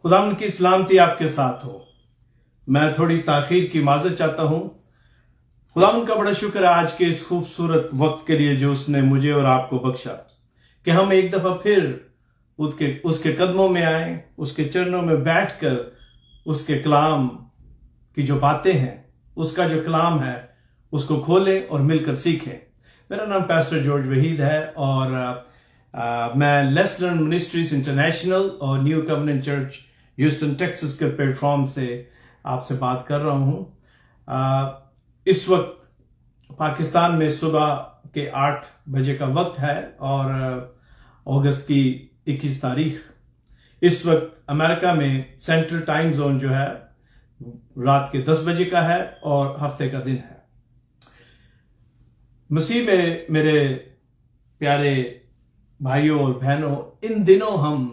خداوند کی سلامتی آپ کے ساتھ ہو۔ میں تھوڑی تاخیر کی معذرت چاہتا ہوں۔ خداوند کا بڑا شکر ہے آج کے اس خوبصورت وقت کے لیے جو اس نے مجھے اور آپ کو بخشا کہ ہم ایک دفعہ پھر اس کے قدموں میں آئیں، اس کے چرنوں میں بیٹھ کر اس کے کلام کی جو باتیں ہیں، اس کا جو کلام ہے اس کو کھولیں اور مل کر سیکھیں۔ میرا نام پاسٹر جارج وحید ہے اور میں لیسٹرن منسٹریز انٹرنیشنل اور new covenant church Houston Texas کے پلیٹ فارم سے آپ سے بات کر رہا ہوں۔ اس وقت پاکستان میں صبح کے 8 بجے کا وقت ہے اور اگست کی 21 تاریخ۔ اس وقت امریکہ میں سینٹرل ٹائم زون جو ہے رات کے 10 بجے کا ہے اور ہفتے کا دن ہے۔ مسیح میں میرے پیارے بھائیوں اور بہنوں، ان دنوں ہم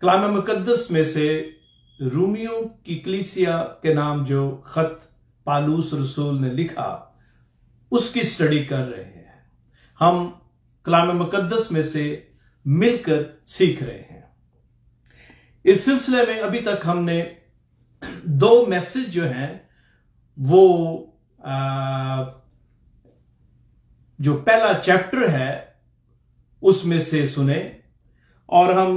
کلام مقدس میں سے رومیوں کی کلیسیا کے نام جو خط پالوس رسول نے لکھا اس کی سٹڈی کر رہے ہیں۔ ہم کلام مقدس میں سے مل کر سیکھ رہے ہیں۔ اس سلسلے میں ابھی تک ہم نے 2 میسج جو ہیں وہ جو پہلا چیپٹر ہے اس میں سے سنے اور ہم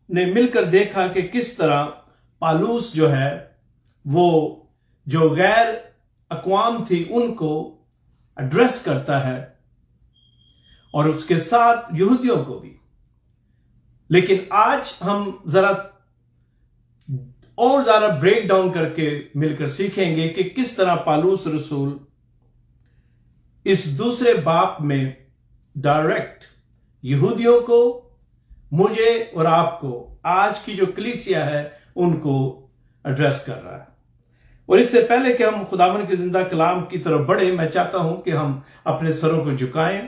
نے مل کر دیکھا کہ کس طرح پالوس جو ہے وہ جو غیر اقوام تھی ان کو ایڈریس کرتا ہے اور اس کے ساتھ یہودیوں کو بھی۔ لیکن آج ہم ذرا اور زیادہ بریک ڈاؤن کر کے مل کر سیکھیں گے کہ کس طرح پالوس رسول اس دوسرے باب میں ڈائریکٹ یہودیوں کو، مجھے اور آپ کو، آج کی جو کلیسیا ہے ان کو ایڈریس کر رہا ہے۔ اور اس سے پہلے کہ ہم خداوند کے زندہ کلام کی طرف بڑھیں، میں چاہتا ہوں کہ ہم اپنے سروں کو جھکائیں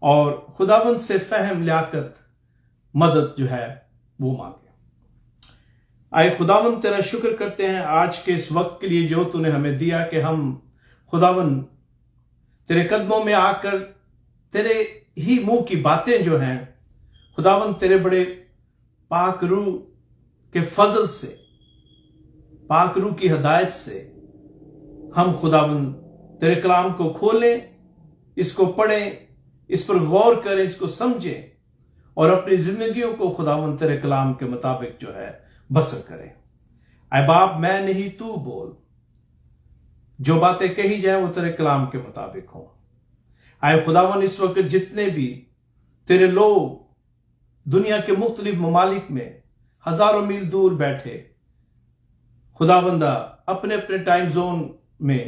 اور خداوند سے فہم لیاقت مدد جو ہے وہ مانگیں۔ آئے خداوند تیرا شکر کرتے ہیں آج کے اس وقت کے لیے جو تو نے ہمیں دیا کہ ہم خداوند تیرے قدموں میں آ کر تیرے ہی منہ کی باتیں جو ہیں خداوند تیرے بڑے پاک روح کے فضل سے، پاک روح کی ہدایت سے ہم خداوند تیرے کلام کو کھولیں، اس کو پڑھیں، اس پر غور کریں، اس کو سمجھیں اور اپنی زندگیوں کو خداوند تیرے کلام کے مطابق جو ہے بسر کریں۔ اے باپ، میں نہیں تو بول، جو باتیں کہی جائیں وہ تیرے کلام کے مطابق ہوں۔ اے خداوند، اس وقت جتنے بھی تیرے لوگ دنیا کے مختلف ممالک میں ہزاروں میل دور بیٹھے خداوندہ اپنے اپنے ٹائم زون میں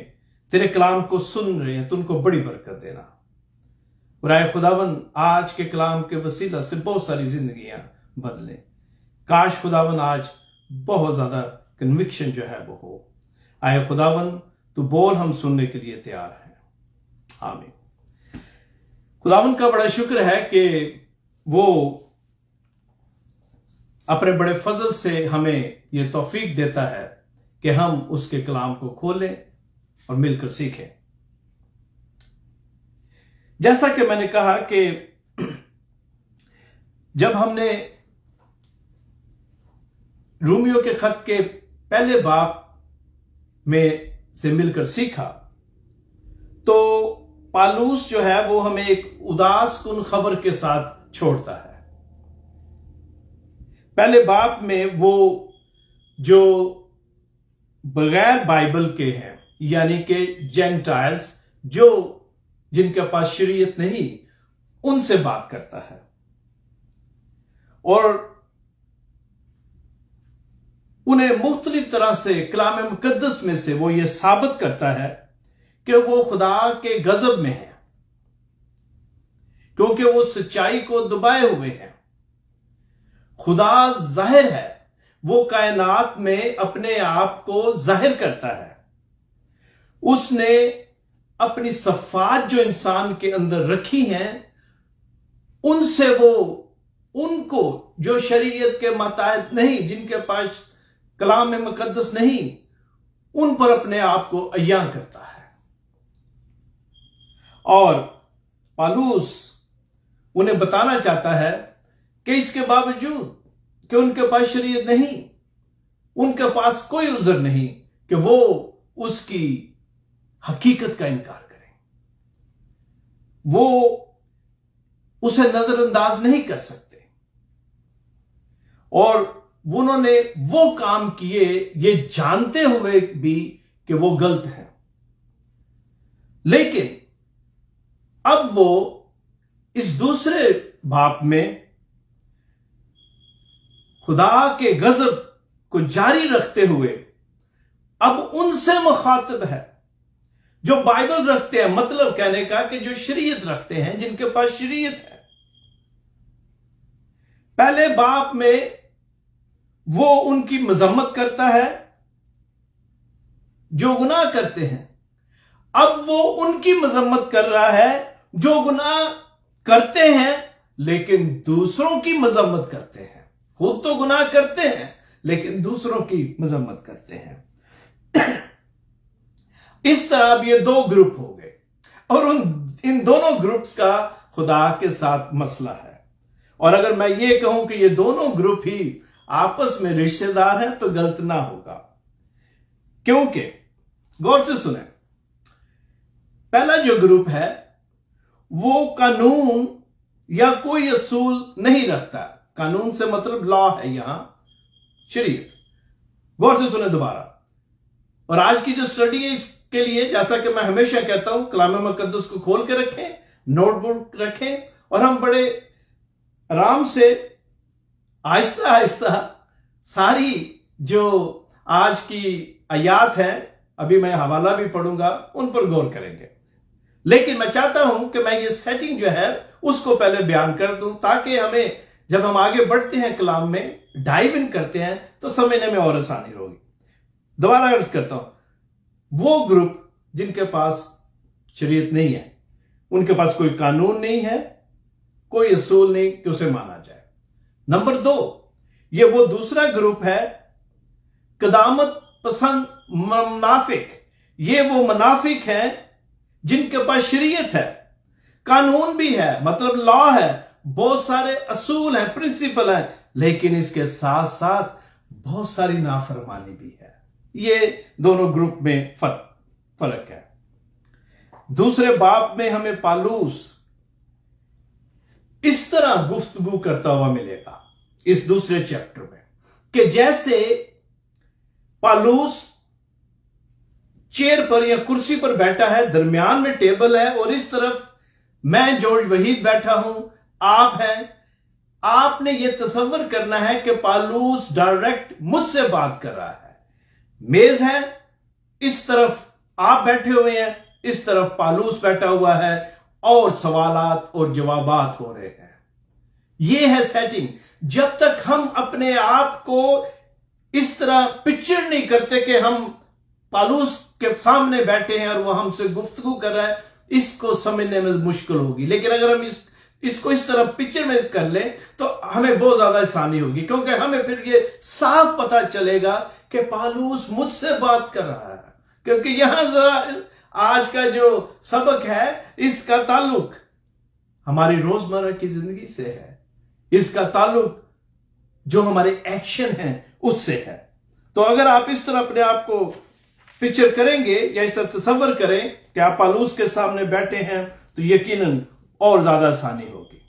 تیرے کلام کو سن رہے ہیں، تو ان کو بڑی برکت دینا۔ اور اے خداوند، آج کے کلام کے وسیلہ سے بہت ساری زندگیاں بدلیں۔ کاش خداوند آج بہت زیادہ کنوکشن جو ہے وہ ہو۔ اے خداوند تو بول، ہم سننے کے لیے تیار ہیں۔ آمین۔ خداوند کا بڑا شکر ہے کہ وہ اپنے بڑے فضل سے ہمیں یہ توفیق دیتا ہے کہ ہم اس کے کلام کو کھولیں اور مل کر سیکھیں۔ جیسا کہ میں نے کہا کہ جب ہم نے رومیوں کے خط کے پہلے باب میں سے مل کر سیکھا تو پالوس جو ہے وہ ہمیں ایک اداس کن خبر کے ساتھ چھوڑتا ہے۔ پہلے باب میں وہ جو بغیر بائبل کے ہیں، یعنی کہ جینٹائلز، جو جن کے پاس شریعت نہیں، ان سے بات کرتا ہے اور انہیں مختلف طرح سے کلام مقدس میں سے وہ یہ ثابت کرتا ہے کہ وہ خدا کے غضب میں ہیں، کیونکہ وہ سچائی کو دبائے ہوئے ہیں۔ خدا ظاہر ہے، وہ کائنات میں اپنے آپ کو ظاہر کرتا ہے۔ اس نے اپنی صفات جو انسان کے اندر رکھی ہیں، ان سے وہ ان کو جو شریعت کے ماتحت نہیں، جن کے پاس کلام مقدس نہیں، ان پر اپنے آپ کو عیاں کرتا ہے۔ اور پالوس انہیں بتانا چاہتا ہے کہ اس کے باوجود کہ ان کے پاس شریعت نہیں، उनके पास कोई उज़र नहीं कि वो उसकी हकीकत का इनकार करें। वो उसे नजरअंदाज नहीं कर सकते और उन्होंने वो काम किए ये जानते हुए भी कि वो गलत है। लेकिन अब वो इस दूसरे बाप में खुदा के गजब को जारी रखते हुए अब उनसे मुखातिब है जो बाइबल रखते हैं, मतलब कहने का कि जो शरीयत रखते हैं, जिनके पास शरीयत है। पहले बाप में वो उनकी मजम्मत करता है जो गुनाह करते हैं, अब वो उनकी मजम्मत कर रहा है जो गुनाह करते हैं लेकिन दूसरों की मजम्मत करते हैं। खुद तो गुनाह करते हैं लेकिन दूसरों की मजम्मत करते हैं। इस तरह अब ये दो ग्रुप हो गए और इन दोनों ग्रुप्स का खुदा के साथ मसला है। और अगर मैं ये कहूं कि ये दोनों ग्रुप ही आपस में रिश्तेदार हैं तो गलत ना होगा, क्योंकि गौर से सुने, पहला जो ग्रुप है वो कानून या कोई असूल नहीं रखता। कानून से मतलब लॉ है, यहां शरीयत। गौर से सुने दोबारा। और आज की जो स्टडी है इसके लिए, जैसा कि मैं हमेशा कहता हूं, कलाम मुकद्दस को खोल के रखें, नोटबुक रखें और हम बड़े आराम से आहिस्ता आहिस्ता सारी जो आज की आयात है, अभी मैं हवाला भी पढ़ूंगा, उन पर गौर करेंगे। लेकिन मैं चाहता हूं कि मैं ये सेटिंग जो है उसको पहले बयान कर दूं, ताकि हमें जब हम आगे बढ़ते हैं कलाम में, डाइव इन करते हैं, तो समझने में और आसानी होगी। दोबारा अर्ज करता हूं, वो ग्रुप जिनके पास शरीयत नहीं है, उनके पास कोई कानून नहीं है, कोई असूल नहीं कि उसे माना जाए। नंबर 2, ये वो दूसरा ग्रुप है कदामत पसंद मुनाफिक। ये वो मुनाफिक हैं जिनके पास शरीयत है, कानून भी है, मतलब लॉ है, बहुत सारे असूल हैं, प्रिंसिपल हैं, लेकिन इसके साथ साथ बहुत सारी नाफरमानी भी है। ये दोनों ग्रुप में फर्क है। दूसरे बाब में हमें पालूस इस तरह गुफ्तगू करता हुआ मिलेगा इस दूसरे चैप्टर में, कि जैसे पालूस चेयर पर या कुर्सी पर बैठा है, दरमियान में टेबल है और इस तरफ मैं जॉर्ज वहीद बैठा हूं, आप हैं। आपने यह तसव्वुर करना है कि पालूस डायरेक्ट मुझसे बात कर रहा है। मेज है, इस तरफ आप बैठे हुए हैं, इस तरफ पालूस बैठा हुआ है और सवालात और जवाबात हो रहे हैं। यह है सेटिंग। जब तक हम अपने आप को इस तरह पिक्चर नहीं करते कि हम पालूस के सामने बैठे हैं और वह हमसे गुफ्तगू कर रहा है, इसको समझने में मुश्किल होगी। लेकिन अगर हम इसको इस तरह पिक्चर में कर लें तो हमें बहुत ज्यादा आसानी होगी, क्योंकि हमें फिर ये साफ पता चलेगा कि पालूस मुझसे बात कर रहा है। क्योंकि यहां जरा आज का जो सबक है इसका ताल्लुक हमारी रोजमर्रा की जिंदगी से है, इसका ताल्लुक जो हमारे एक्शन हैं उससे है। तो अगर आप इस तरह अपने आप को पिक्चर करेंगे या इस तरह तसव्वुर करें कि आप पालूस के सामने बैठे हैं, तो यकीनन और ज्यादा आसानी होगी।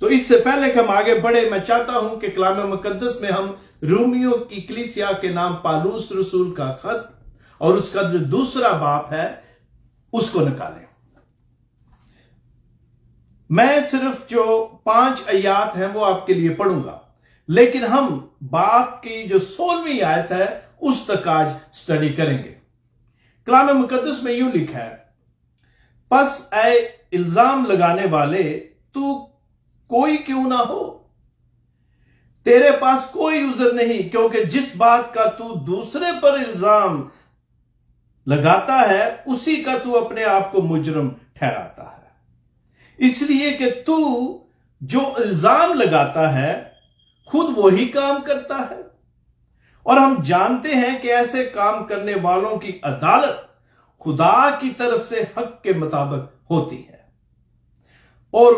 तो इससे पहले कि हम आगे बढ़े, मैं चाहता हूं कि कलाम मुकद्दस में हम रोमियो की कलीसिया के नाम पालूस रसूल का खत और उसका जो दूसरा बाप है उसको निकालें। मैं सिर्फ जो 5 आयात हैं वो आपके लिए पढ़ूंगा, लेकिन हम बाप की जो 16वीं आयत है उस तक आज स्टडी करेंगे। कलाम मुकद्दस में यूं लिखा है, पस ऐ इल्जाम लगाने वाले, तू कोई क्यों ना हो, तेरे पास कोई उज़र नहीं, क्योंकि जिस बात का तू दूसरे पर इल्जाम लगाता है उसी का तू अपने आप को मुजरम ठहराता है। इसलिए कि तू जो इल्जाम लगाता है खुद वही काम करता है, और हम जानते हैं कि ऐसे काम करने वालों की अदालत खुदा की तरफ से हक के मुताबिक होती है। और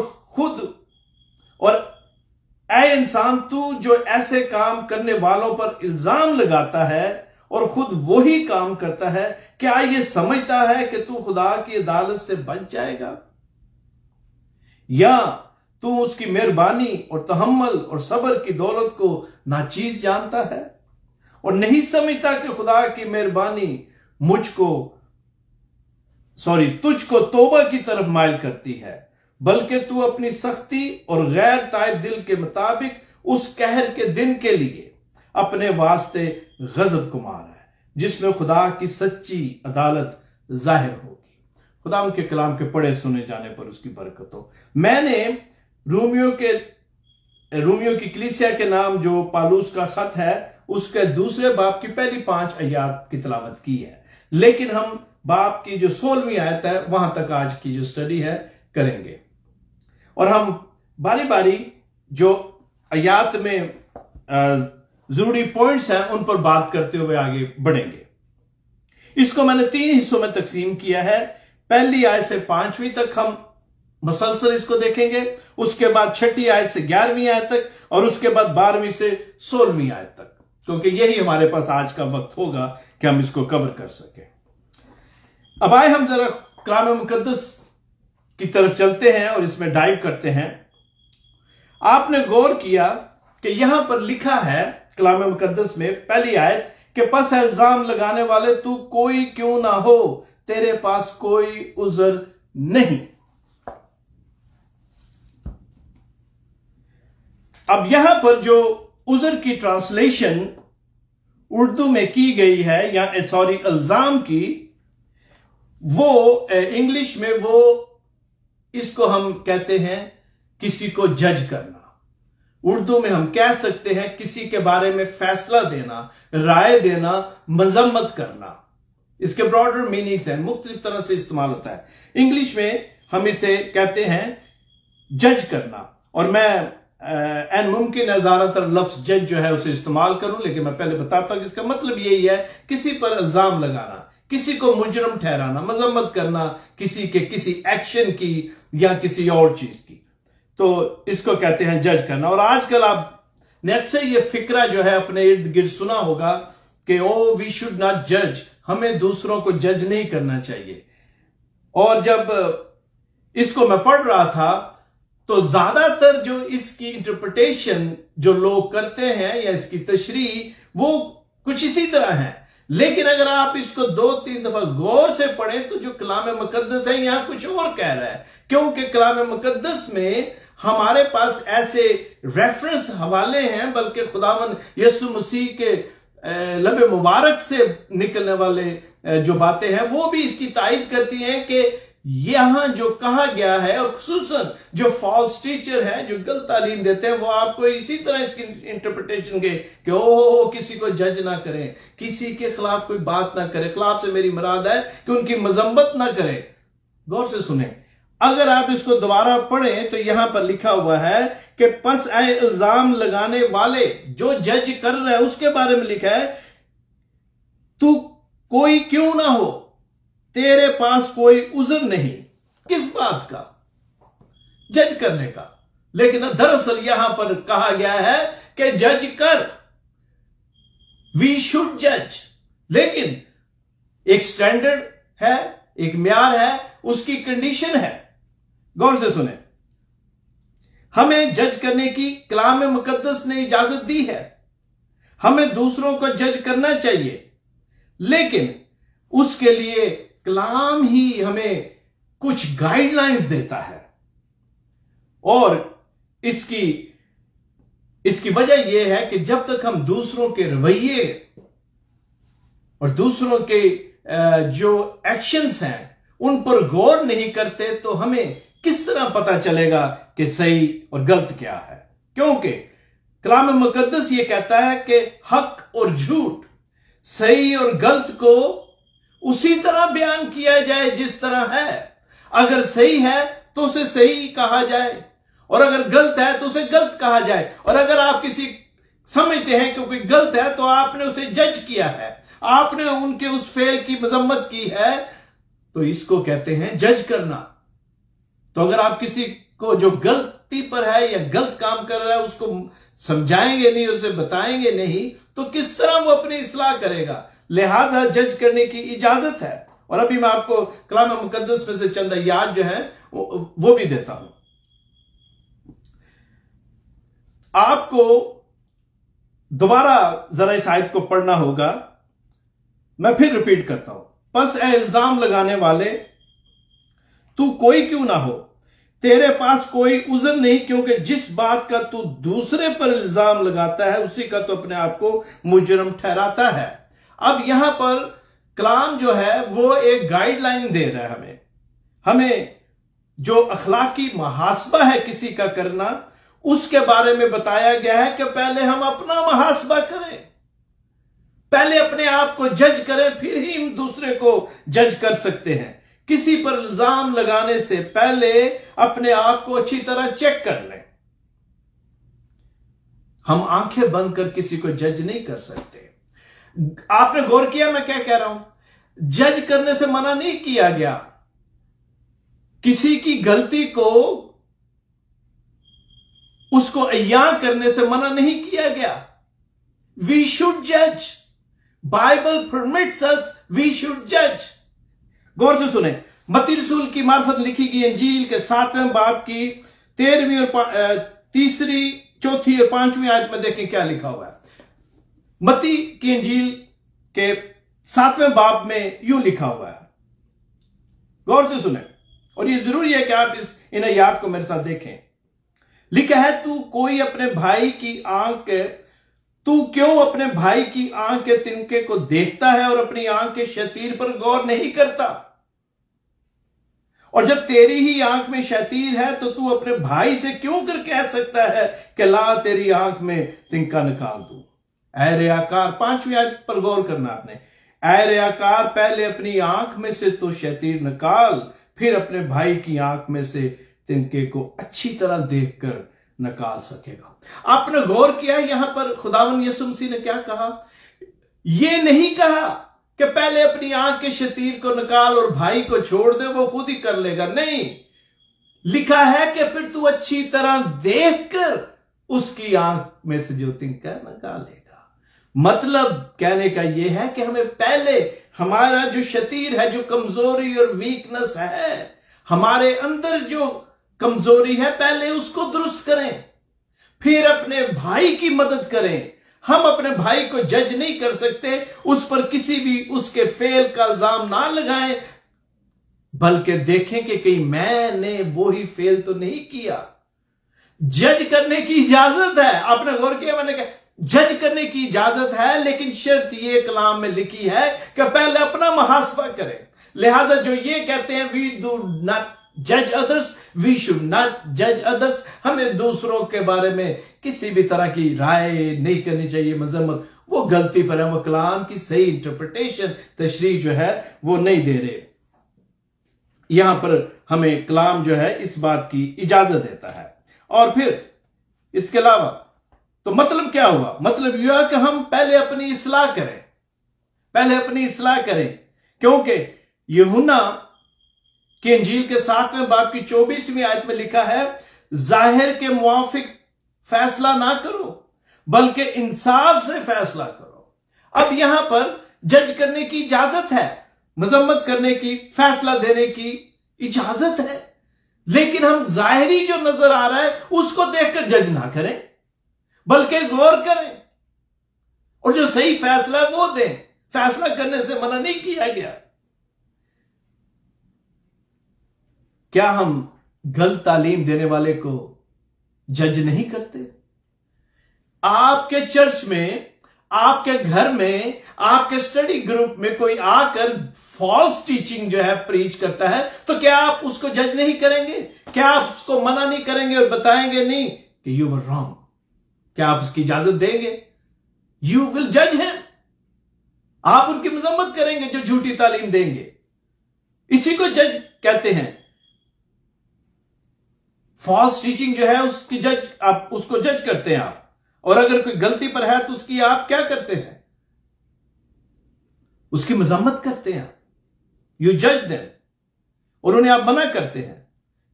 ऐ इंसान, तू जो ऐसे काम करने वालों पर इल्जाम लगाता है और खुद वही काम करता है, क्या ये समझता है कि तू खुदा की अदालत से बच जाएगा? या तू उसकी मेहरबानी और तहम्मुल और सब्र की दौलत को नाचीज जानता है और नहीं समझता कि खुदा की मेहरबानी तुझको तौबा की तरफ माइल करती है, बल्कि तू अपनी सख्ती और गैर ताइब दिल के मुताबिक उस कहर के दिन के लिए अपने वास्ते गजब को मार है, जिसमें खुदा की सच्ची अदालत जाहिर होगी। खुदा उनके कलाम के पढ़े सुने जाने पर उसकी बरकत हो। मैंने रोमियो की कलीसिया के नाम जो पालूस का खत है, उसके दूसरे बाब की पहली 5 आयत की तिलावत की है, लेकिन हम बाब की जो 16वीं आयत है वहां तक आज की जो स्टडी है करेंगे, और हम बारी बारी जो आयत में जरूरी पॉइंट्स हैं उन पर बात करते हुए आगे बढ़ेंगे। इसको मैंने 3 हिस्सों में तकसीम किया है। पहली आयत से 5वीं तक हम मसलसल इसको देखेंगे, उसके बाद 6ठी आयत से 11वीं आयत तक, और उसके बाद 12वीं से 16वीं आयत तक, क्योंकि यही हमारे पास आज का वक्त होगा कि हम इसको कवर कर सके। अब आए हम जरा कलाम मुकद्दस की तरफ चलते हैं और इसमें डाइव करते हैं। आपने गौर किया कि यहां पर लिखा है कलाम मुकद्दस में पहली आयत कि पस इल्जाम लगाने वाले तू कोई क्यों ना हो, तेरे पास कोई उज़र नहीं। अब यहां पर जो उज़र की ट्रांसलेशन उर्दू में की गई है, या इल्जाम की, वो इंग्लिश में वो इसको हम कहते हैं किसी को जज करना। उर्दू में हम कह सकते हैं किसी के बारे में फैसला देना, राय देना, मजम्मत करना। इसके ब्रॉडर मीनिंग्स हैं, मुख्तलिफ तरह से इस्तेमाल होता है। इंग्लिश में हम इसे कहते हैं जज करना, और मैं एन मुमकिन है ज्यादातर लफ्ज जज जो है उसे इस्तेमाल करूं, लेकिन मैं पहले बताता हूं कि इसका मतलब यही है किसी पर इल्जाम लगाना, किसी को मुजरम ठहराना, मजम्मत करना किसी के किसी एक्शन की या किसी और चीज की, तो इसको कहते हैं जज करना। और आजकल आपने अक्सर ये फिक्रा जो है अपने इर्द गिर्द सुना होगा कि ओ वी शुड नॉट जज, हमें दूसरों को जज नहीं करना चाहिए। और जब इसको मैं पढ़ रहा था तो ज्यादातर जो इसकी इंटरप्रिटेशन जो लोग करते हैं या इसकी तशरीह वो कुछ इसी तरह है, लेकिन अगर आप इसको 2-3 दफा गौर से पढ़ें तो जो कलाम मुकद्दस है यहां कुछ और कह रहा है, क्योंकि कलाम मुकद्दस में हमारे पास ऐसे रेफरेंस हवाले हैं, बल्कि खुदावन यीशु मसीह के लबे मुबारक से निकलने वाले जो बातें हैं वो भी इसकी तायद करती हैं कि यहां जो कहा गया है, और खुसूसन जो फॉल्स टीचर हैं जो गलत तालीम देते हैं, वो आपको इसी तरह इसकी इंटरप्रिटेशन के कि ओह किसी को जज ना करें, किसी के खिलाफ कोई बात ना करें। खिलाफ से मेरी मुराद है कि उनकी मजम्मत ना करें। गौर से सुने, अगर आप इसको दोबारा पढ़ें तो यहां पर लिखा हुआ है कि पस इल्जाम लगाने वाले जो जज कर रहा है उसके बारे में लिखा है तू कोई क्यों ना हो, तेरे पास कोई उज़र नहीं। किस बात का? जज करने का। लेकिन दरअसल यहां पर कहा गया है कि जज कर, वी शुड जज, लेकिन एक स्टैंडर्ड है, एक म्यार है, उसकी कंडीशन है। गौर से सुने, हमें जज करने की कलाम मुकद्दस ने इजाजत दी है, हमें दूसरों को जज करना चाहिए, लेकिन उसके लिए कलाम ही हमें कुछ गाइडलाइंस देता है। और इसकी वजह यह है कि जब तक हम दूसरों के रवैये और दूसरों के जो एक्शंस हैं उन पर गौर नहीं करते तो हमें किस तरह पता चलेगा कि सही और गलत क्या है। क्योंकि कलाम मुकद्दस ये कहता है कि हक और झूठ, सही और गलत को उसी तरह बयान किया जाए जिस तरह है। अगर सही है तो उसे सही कहा जाए, और अगर गलत है तो उसे गलत कहा जाए। और अगर आप किसी समझते हैं कि कोई गलत है तो आपने उसे जज किया है, आपने उनके उस फेल की मजम्मत की है, तो इसको कहते हैं जज करना। तो अगर आप किसी کو جو غلطی پر ہے یا غلط کام کر رہا ہے اس کو سمجھائیں گے نہیں، اسے بتائیں گے نہیں، تو کس طرح وہ اپنی اصلاح کرے گا؟ لہذا جج کرنے کی اجازت ہے۔ اور ابھی میں آپ کو کلام مقدس میں سے چند آیات جو ہیں وہ بھی دیتا ہوں۔ آپ کو دوبارہ ذرا اس آیت کو پڑھنا ہوگا، میں پھر ریپیٹ کرتا ہوں۔ پس اے الزام لگانے والے، تو کوئی کیوں نہ ہو، تیرے پاس کوئی عذر نہیں، کیونکہ جس بات کا تو دوسرے پر الزام لگاتا ہے اسی کا تو اپنے آپ کو مجرم ٹھہراتا ہے۔ اب یہاں پر کلام جو ہے وہ ایک گائیڈ لائن دے رہا ہے ہمیں جو اخلاقی محاسبہ ہے کسی کا کرنا، اس کے بارے میں بتایا گیا ہے کہ پہلے ہم اپنا محاسبہ کریں، پہلے اپنے آپ کو جج کریں، پھر ہی ہم دوسرے کو جج کر سکتے ہیں۔ کسی پر الزام لگانے سے پہلے اپنے آپ کو اچھی طرح چیک کر لیں۔ ہم آنکھیں بند کر کسی کو جج نہیں کر سکتے۔ آپ نے غور کیا میں کیا کہہ رہا ہوں؟ جج کرنے سے منع نہیں کیا گیا، کسی کی غلطی کو اس کو عیاں کرنے سے منع نہیں کیا گیا۔ We should judge. Bible permits us, we should judge. غور سے سنیں، متی رسول کی معرفت لکھی گئی انجیل کے 7ویں باب کی 13ویں اور تیسری، چوتھی اور 5ویں آیت میں دیکھیں کیا لکھا ہوا ہے۔ متی کی انجیل کے 7ویں باب میں یوں لکھا ہوا ہے، غور سے سنیں، اور یہ ضروری ہے کہ آپ ان آیات کو میرے ساتھ دیکھیں۔ لکھا ہے، تو کیوں اپنے بھائی کی آنکھ کے تنکے کو دیکھتا ہے اور اپنی آنکھ کے شتیر پر غور نہیں کرتا؟ اور جب تیری ہی آنکھ میں شتیر ہے تو اپنے بھائی سے کیوں کر کہہ سکتا ہے کہ لا تیری آنکھ میں تنکا نکال دوں؟ اے ریاکار، 5ویں آیت پر غور کرنا آپ نے، اے ریاکار، پہلے اپنی آنکھ میں سے تو شتیر نکال، پھر اپنے بھائی کی آنکھ میں سے تنکے کو اچھی طرح دیکھ کر نکال سکے گا۔ آپ نے غور کیا یہاں پر خداوند یسوع مسیح نے کیا کہا؟ یہ نہیں کہا کہ پہلے اپنی آنکھ کے شتیر کو نکال اور بھائی کو چھوڑ دے، وہ خود ہی کر لے گا۔ نہیں، لکھا ہے کہ پھر تو اچھی طرح دیکھ کر اس کی آنکھ میں سے جو تنکا نکالے گا۔ مطلب کہنے کا یہ ہے کہ ہمیں پہلے ہمارا جو شتیر ہے، جو کمزوری اور ویکنس ہے، ہمارے اندر جو کمزوری ہے، پہلے اس کو درست کریں، پھر اپنے بھائی کی مدد کریں۔ ہم اپنے بھائی کو جج نہیں کر سکتے، اس پر کسی بھی اس کے فعل کا الزام نہ لگائیں، بلکہ دیکھیں کہ کہیں میں نے وہی فعل تو نہیں کیا۔ جج کرنے کی اجازت ہے، آپ نے غور کیا میں نے کہا جج کرنے کی اجازت ہے، لیکن شرط یہ کلام میں لکھی ہے کہ پہلے اپنا محاسبہ کریں۔ لہذا جو یہ کہتے ہیں we do not judge others, we should not judge others، ہمیں دوسروں کے بارے میں کسی بھی طرح کی رائے نہیں کرنی چاہیے، مذمت، وہ غلطی پر ہے، وہ کلام کی صحیح انٹرپریٹیشن، تشریح جو ہے وہ نہیں دے رہے۔ یہاں پر ہمیں کلام جو ہے اس بات کی اجازت دیتا ہے۔ اور پھر اس کے علاوہ تو مطلب کیا ہوا؟ مطلب یہ ہے کہ ہم پہلے اپنی اصلاح کریں، پہلے اپنی اصلاح کریں، کیونکہ یوحنا کہ انجیل کے 7ویں باب کی 24ویں آیت میں لکھا ہے، ظاہر کے موافق فیصلہ نہ کرو بلکہ انصاف سے فیصلہ کرو۔ اب یہاں پر جج کرنے کی اجازت ہے، مذمت کرنے کی، فیصلہ دینے کی اجازت ہے، لیکن ہم ظاہری جو نظر آ رہا ہے اس کو دیکھ کر جج نہ کریں، بلکہ غور کریں اور جو صحیح فیصلہ ہے وہ دیں۔ فیصلہ کرنے سے منع نہیں کیا گیا۔ کیا ہم غلط تعلیم دینے والے کو جج نہیں کرتے؟ آپ کے چرچ میں، آپ کے گھر میں، آپ کے اسٹڈی گروپ میں کوئی آ کر فالس ٹیچنگ جو ہے پریچ کرتا ہے تو کیا آپ اس کو جج نہیں کریں گے؟ کیا آپ اس کو منع نہیں کریں گے اور بتائیں گے نہیں کہ یو ور رانگ؟ کیا آپ اس کی اجازت دیں گے؟ یو ول جج ہم، آپ ان کی مذمت کریں گے جو جھوٹی تعلیم دیں گے۔ اسی کو جج کہتے ہیں۔ فالس ٹیچنگ جو ہے اس کی جج، آپ اس کو جج کرتے ہیں آپ، اور اگر کوئی غلطی پر ہے تو اس کی آپ کیا کرتے ہیں؟ اس کی مذمت کرتے ہیں، یو جج دیم، اور انہیں آپ منع کرتے ہیں،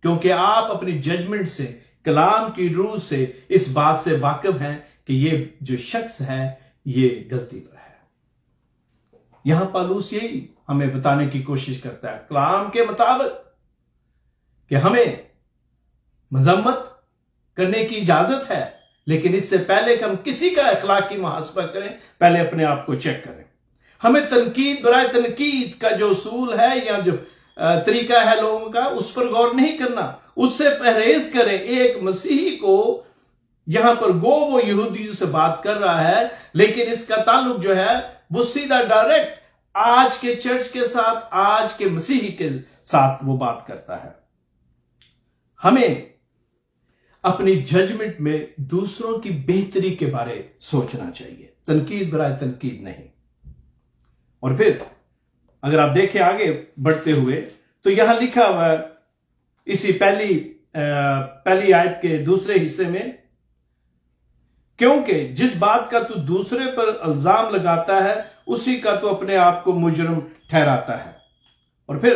क्योंकि आप अपनी जजमेंट से, कलाम की रूह से इस बात से वाकिफ हैं कि ये जो शख्स है ये गलती पर है। यहां पौलुस यही हमें बताने की कोशिश करता है कलाम के मुताबिक कि हमें मजम्मत करने की इजाजत है, लेकिन इससे पहले कि हम किसी का अखलाकी मुहासबा करें, पहले अपने आप को चेक करें। हमें तनकीद बराए तनकीद का जो उसूल है या जो तरीका है लोगों का, उस पर गौर नहीं करना, उससे परहेज करें। एक मसीही को यहां पर वो यहूदियों से बात कर रहा है, लेकिन इसका ताल्लुक जो है वो सीधा डायरेक्ट आज के चर्च के साथ, आज के मसीही के साथ वो बात करता है। हमें अपनी जजमेंट में दूसरों की बेहतरी के बारे सोचना चाहिए, तनकीद बराए तनकीद नहीं। और फिर अगर आप देखें आगे बढ़ते हुए तो यहां लिखा हुआ है इसी पहली आयत के दूसरे हिस्से में, क्योंकि जिस बात का तू दूसरे पर इल्जाम लगाता है उसी का तू अपने आप को मुजरिम ठहराता है। और फिर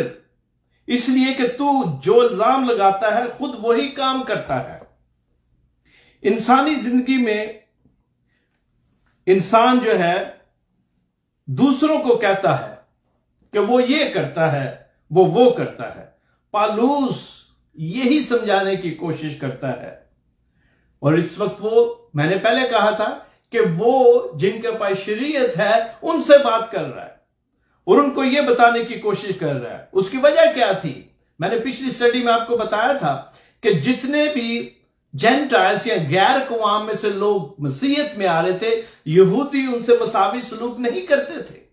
इसलिए कि तू जो इल्जाम लगाता है खुद वही काम करता है। इंसानी जिंदगी में इंसान जो है दूसरों को कहता है कि वो ये करता है, वो करता है। पौलुस यही समझाने की कोशिश करता है। और इस वक्त वो, मैंने पहले कहा था कि वो जिनके पास शरीयत है उनसे बात कर रहा है और उनको ये बताने की कोशिश कर रहा है। उसकी वजह क्या थी? मैंने पिछली स्टडी में आपको बताया था कि जितने भी जेंटाइल्स या गैर कौम में से लोग मसीहत में आ रहे थे, यहूदी उनसे मसावी सलूक नहीं करते थे।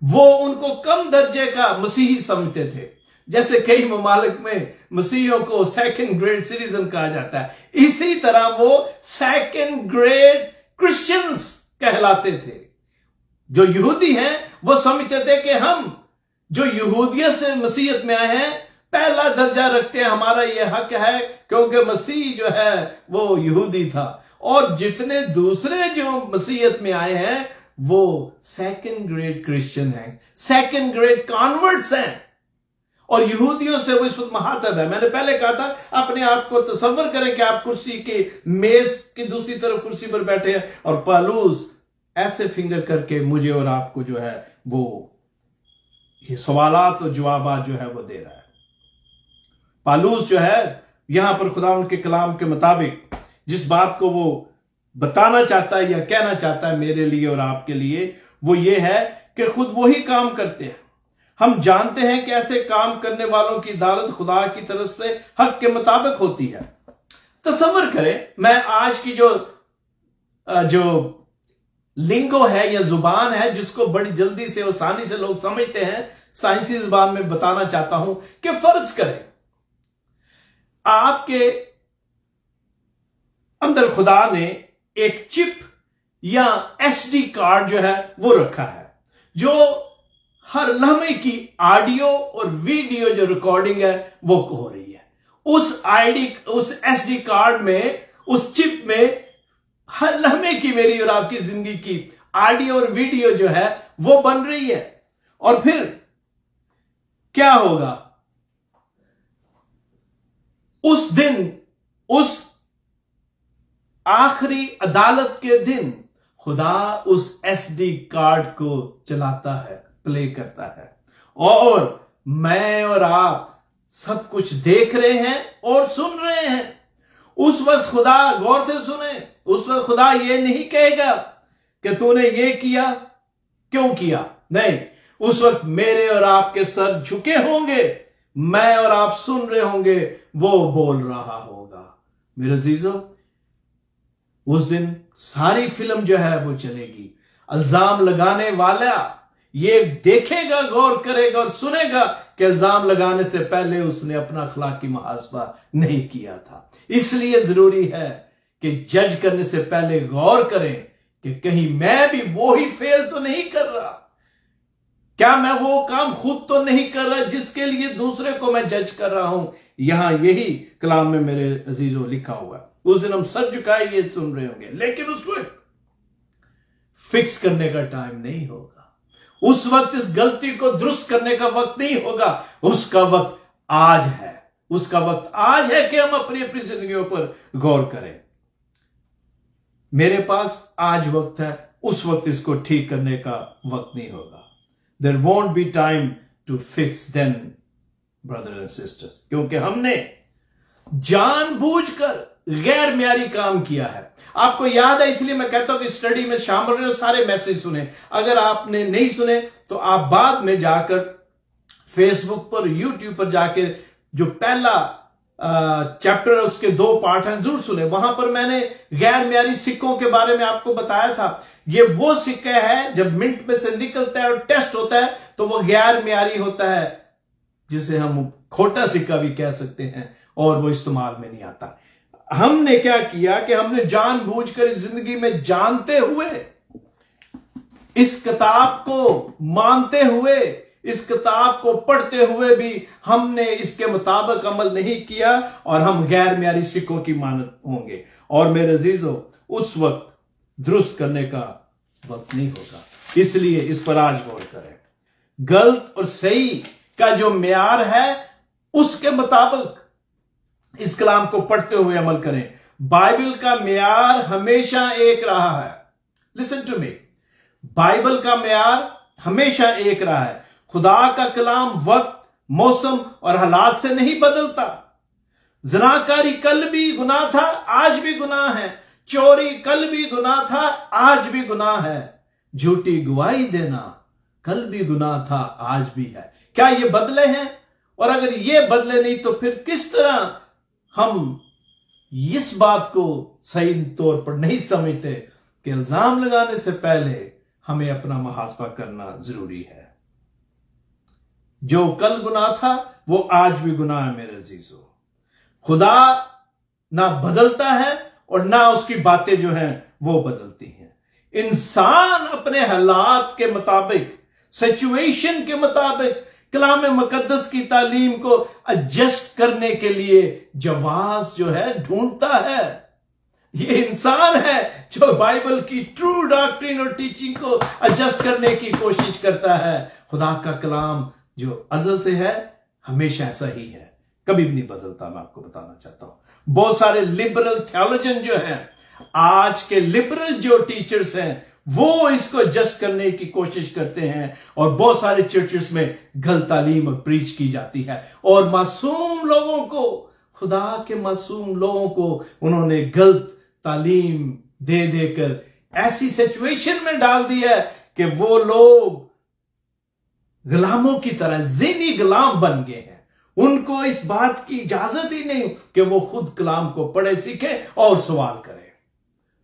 वो उनको कम दर्जे का मसीही समझते थे। जैसे कई ममालिक में मसीहियों को सेकंड ग्रेड सिटीजन कहा जाता है, इसी तरह वो सेकंड ग्रेड क्रिश्चियंस कहलाते थे। जो यहूदी हैं वो समझते थे कि हम जो यहूदियत से मसीहत में आए हैं पहला दर्जा रखते हैं, हमारा ये हक है क्योंकि मसीह जो है वो यहूदी था। और जितने दूसरे जो मसीहत में आए हैं वो सेकंड ग्रेड क्रिश्चियन हैं, सेकंड ग्रेड कॉन्वर्ट्स हैं। और यहूदियों से वो इस वक्त महातब है। मैंने पहले कहा था अपने आप को तसव्वुर करें कि आप कुर्सी के मेज की दूसरी तरफ कुर्सी पर बैठे हैं और पौलुस ऐसे फिंगर करके मुझे और आपको जो है वो ये सवालात और जवाबात जो है वो दे रहा है। पौलुस जो है यहां पर खुदावंद के कलाम के मुताबिक जिस बात को वो बताना चाहता है या कहना चाहता है मेरे लिए और आपके लिए, वो ये है कि खुद वही काम करते हैं। हम जानते हैं कि ऐसे काम करने वालों की अदालत खुदा की तरफ से हक के मुताबिक होती है। तसव्वुर करें, मैं आज की जो लिंगो है या जुबान है जिसको बड़ी जल्दी से आसानी से लोग समझते हैं, साइंसी जुबान में बताना चाहता हूं कि फर्ज करें आपके अंदर खुदा ने एक चिप या एसडी कार्ड जो है वो रखा है, जो हर लम्हे की ऑडियो और वीडियो जो रिकॉर्डिंग है वो हो रही है। उस एसडी कार्ड में, उस चिप में हर लम्हे की मेरी और आपकी जिंदगी की ऑडियो और वीडियो जो है वो बन रही है। और फिर क्या होगा? उस दिन, उस आखिरी अदालत के दिन खुदा उस एसडी कार्ड को चलाता है, प्ले करता है, और मैं और आप सब कुछ देख रहे हैं और सुन रहे हैं। उस वक्त खुदा, गौर से सुने, उस वक्त खुदा ये नहीं कहेगा कि तूने ये किया, क्यों किया, नहीं। उस वक्त मेरे और आपके सर झुके होंगे, मैं और आप सुन रहे होंगे, वो बोल रहा होगा। मेरे अजीजों, उस दिन सारी फिल्म जो है वो चलेगी। इल्जाम लगाने वाला ये देखेगा, गौर करेगा और सुनेगा कि इल्जाम लगाने से पहले उसने अपना अखलाकी मुहासबा नहीं किया था। इसलिए जरूरी है कि जज करने से पहले गौर करें कि कहीं मैं भी वो ही फेल तो नहीं कर रहा, क्या मैं वो काम खुद तो नहीं कर रहा जिसके लिए दूसरे को मैं जज कर रहा हूं। यहां यही कलाम में मेरे अजीजों लिखा हुआ है। उस दिन हम सर झुकाए ये सुन रहे होंगे, लेकिन उस वक्त फिक्स करने का टाइम नहीं होगा। उस वक्त इस गलती को दुरुस्त करने का वक्त नहीं होगा, उसका वक्त आज है। उसका वक्त आज है कि हम अपनी अपनी जिंदगियों पर गौर करें। मेरे पास आज वक्त है, उस वक्त इसको ठीक करने का वक्त नहीं होगा। There won't be time to fix then, brothers and sisters, क्योंकि हमने जानबूझकर गैर म्यारी काम किया है। आपको याद है, इसलिए मैं कहता हूं कि स्टडी में शामिल रहे, सारे मैसेज सुने। अगर आपने नहीं सुने तो आप बाद में जाकर फेसबुक पर, यूट्यूब पर जाकर जो पहला चैप्टर है उसके 2 पार्ट हैं, जरूर सुने। वहां पर मैंने गैर म्यारी सिक्कों के बारे में आपको बताया था। ये वो सिक्के हैं जब मिंट में से निकलता है और टेस्ट होता है तो वो गैर म्यारी होता है, जिसे हम खोटा सिक्का भी कह सकते हैं, और वो इस्तेमाल में नहीं आता। हमने क्या किया कि हमने जानबूझकर इस जिंदगी में जानते हुए, इस किताब को मानते हुए, इस किताब को पढ़ते हुए भी हमने इसके मुताबिक अमल नहीं किया, और हम गैर म्यारी सिक्कों की मानत होंगे। और मेरे अजीजों, उस वक्त दुरुस्त करने का वक्त नहीं होगा। इसलिए इस पर आज गौर करें। गलत और सही का जो म्यार है उसके मुताबिक इस कलाम को पढ़ते हुए अमल करें। बाइबल का म्यार हमेशा एक रहा है। लिसन टू मी, बाइबल का म्यार हमेशा एक रहा है। खुदा का कलाम वक्त, मौसम और हालात से नहीं बदलता। ज़िनाकारी कल भी गुनाह था, आज भी गुनाह है। चोरी कल भी गुनाह था, आज भी गुनाह है। झूठी गवाही देना कल भी गुनाह था, आज भी है। क्या ये बदले हैं? और अगर ये बदले नहीं तो फिर किस तरह हम इस बात को सही तौर पर नहीं समझते कि इल्जाम लगाने से पहले हमें अपना मुहासबा करना जरूरी है। जो कल गुनाह था वो आज भी गुनाह है। मेरे अजीजों, खुदा ना बदलता है और ना उसकी बातें जो हैं वो बदलती हैं। इंसान अपने हालात के मुताबिक, सिचुएशन के मुताबिक कलाम मुकद्दस की तालीम को एडजस्ट करने के लिए जवाब जो है ढूंढता है। ये इंसान है जो बाइबल की ट्रू डॉक्ट्रिन और टीचिंग को एडजस्ट करने की कोशिश करता है। खुदा का कलाम जो अज़ल से है हमेशा ऐसा ही है, कभी भी नहीं बदलता। मैं आपको बताना चाहता हूं, बहुत सारे लिबरल थियोलॉजन जो हैं, आज के लिबरल जो टीचर्स हैं, वो इसको एडजस्ट करने की कोशिश करते हैं, और बहुत सारे चर्चेस में गलत तालीम प्रीच की जाती है, और मासूम लोगों को, खुदा के मासूम लोगों को उन्होंने गलत तालीम दे देकर ऐसी सिचुएशन में डाल दिया है कि वो लोग गुलामों की तरह ज़हनी गुलाम बन गए हैं। उनको इस बात की इजाजत ही नहीं कि वो खुद कलाम को पढ़े, सीखे और सवाल करें।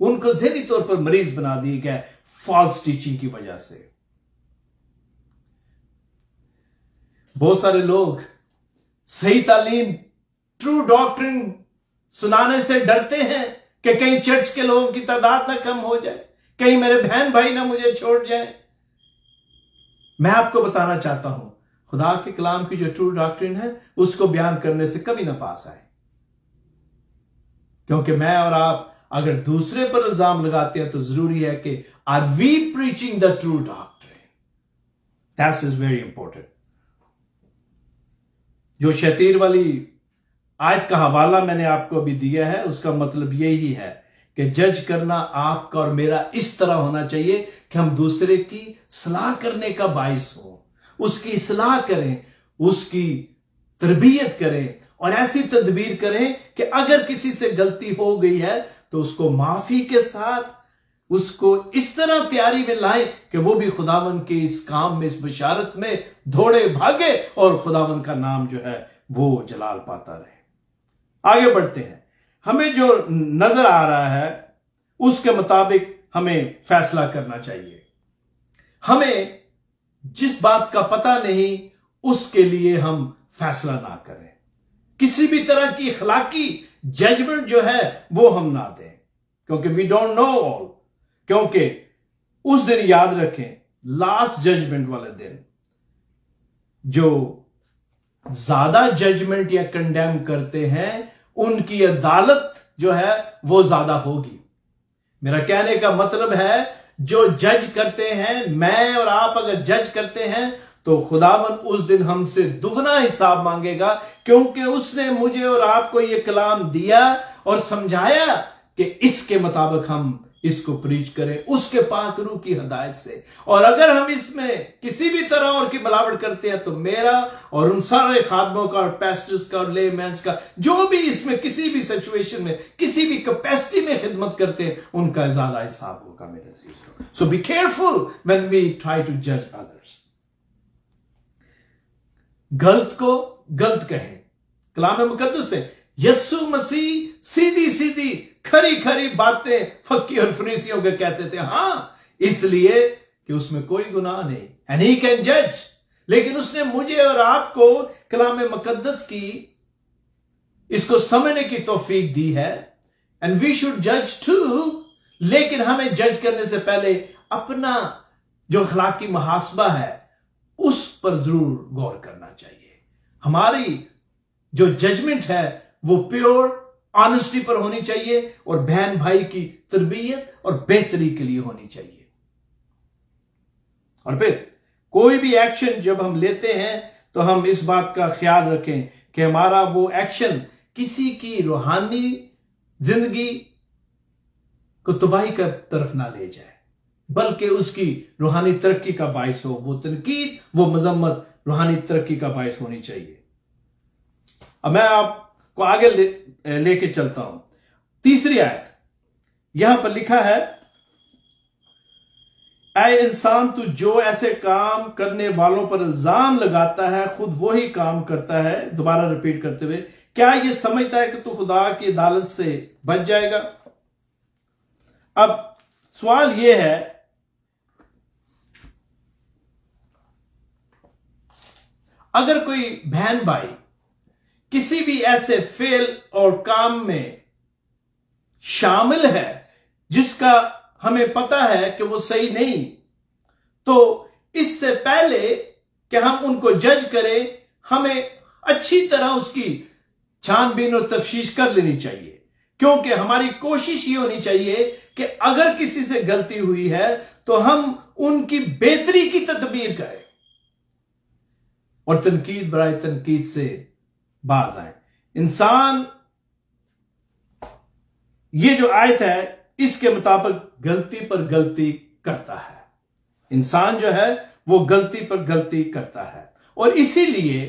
उनको ज़हनी तौर पर मरीज बना दिया गया फॉल्स टीचिंग की वजह से। बहुत सारे लोग सही तालीम, ट्रू डॉक्ट्रिन सुनाने से डरते हैं कि कहीं चर्च के लोगों की तादाद ना कम हो जाए, कहीं मेरे बहन भाई ना मुझे छोड़ जाए। मैं आपको बताना चाहता हूं, खुदा के कलाम की जो ट्रू डॉक्ट्रिन है उसको बयान करने से कभी ना पास आए, क्योंकि मैं और आप अगर दूसरे पर इल्जाम लगाते हैं तो जरूरी है कि are we preaching the true doctrine. That is very important. जो शतीर वाली आयत का हवाला मैंने आपको अभी दिया है, उसका मतलब यही है कि जज करना आपका और मेरा इस तरह होना चाहिए कि हम दूसरे की सलाह करने का बाइस हो, उसकी सलाह करें, उसकी तरबियत करें, और ऐसी तदबीर करें कि अगर किसी से गलती हो गई है तो उसको माफी के साथ उसको इस तरह तैयारी में लाए कि वो भी खुदावन के इस काम में, इस बशारत में दौड़े भागे और खुदावन का नाम जो है वो जलाल पाता रहे। आगे बढ़ते हैं। हमें जो नजर आ रहा है उसके मुताबिक हमें फैसला करना चाहिए। हमें जिस बात का पता नहीं उसके लिए हम फैसला ना करें। किसी भी तरह की अखलाकी जजमेंट जो है वो हम ना दें, क्योंकि वी डोंट नो ऑल। क्योंकि उस दिन याद रखें, लास्ट जजमेंट वाले दिन जो ज्यादा जजमेंट या कंडेम करते हैं उनकी अदालत जो है वो ज्यादा होगी। मेरा कहने का मतलब है, जो जज करते हैं, मैं और आप अगर जज करते हैं تو خداوند اس دن ہم سے دگنا حساب مانگے گا، کیونکہ اس نے مجھے اور آپ کو یہ کلام دیا اور سمجھایا کہ اس کے مطابق ہم اس کو پریچ کریں اس کے پاک روح کی ہدایت سے۔ اور اگر ہم اس میں کسی بھی طرح اور کی ملاوٹ کرتے ہیں تو میرا اور ان سارے خادموں کا اور پیسٹرز کا اور لے مینس کا جو بھی اس میں کسی بھی سچویشن میں کسی بھی کیپیسٹی میں خدمت کرتے ہیں ان کا زیادہ حساب ہوگا میرے عزیزو۔ So be careful when we try to judge others۔ غلط کو غلط کہیں۔ کلام مقدس میں یسوع مسیح سیدھی سیدھی کھری کھری باتیں فقی اور فریسیوں کے کہتے تھے، ہاں اس لیے کہ اس میں کوئی گناہ نہیں، and he can judge۔ لیکن اس نے مجھے اور آپ کو کلام مقدس کی اس کو سمجھنے کی توفیق دی ہے، and we should judge too۔ لیکن ہمیں جج کرنے سے پہلے اپنا جو اخلاقی محاسبہ ہے اس پر ضرور غور کرنا چاہیے۔ ہماری جو ججمنٹ ہے وہ پیور آنےسٹی پر ہونی چاہیے اور بہن بھائی کی تربیت اور بہتری کے لیے ہونی چاہیے۔ اور پھر کوئی بھی ایکشن جب ہم لیتے ہیں تو ہم اس بات کا خیال رکھیں کہ ہمارا وہ ایکشن کسی کی روحانی زندگی کو تباہی کی طرف نہ لے جائے بلکہ اس کی روحانی ترقی کا باعث ہو۔ وہ تنقید، وہ مذمت روحانی ترقی کا باعث ہونی چاہیے۔ اب میں آپ کو آگے لے کے چلتا ہوں۔ تیسری آیت یہاں پر لکھا ہے، اے انسان تو جو ایسے کام کرنے والوں پر الزام لگاتا ہے خود وہی کام کرتا ہے۔ دوبارہ ریپیٹ کرتے ہوئے، کیا یہ سمجھتا ہے کہ تو خدا کی عدالت سے بچ جائے گا؟ اب سوال یہ ہے اگر کوئی بہن بھائی کسی بھی ایسے فعل اور کام میں شامل ہے جس کا ہمیں پتا ہے کہ وہ صحیح نہیں، تو اس سے پہلے کہ ہم ان کو جج کریں ہمیں اچھی طرح اس کی چھان بین اور تفتیش کر لینی چاہیے، کیونکہ ہماری کوشش یہ ہونی چاہیے کہ اگر کسی سے غلطی ہوئی ہے تو ہم ان کی بہتری کی تدبیر کریں اور تنقید برائے تنقید سے باز آئیں۔ انسان، یہ جو آیت ہے اس کے مطابق غلطی پر غلطی کرتا ہے۔ انسان جو ہے وہ غلطی پر غلطی کرتا ہے اور اسی لیے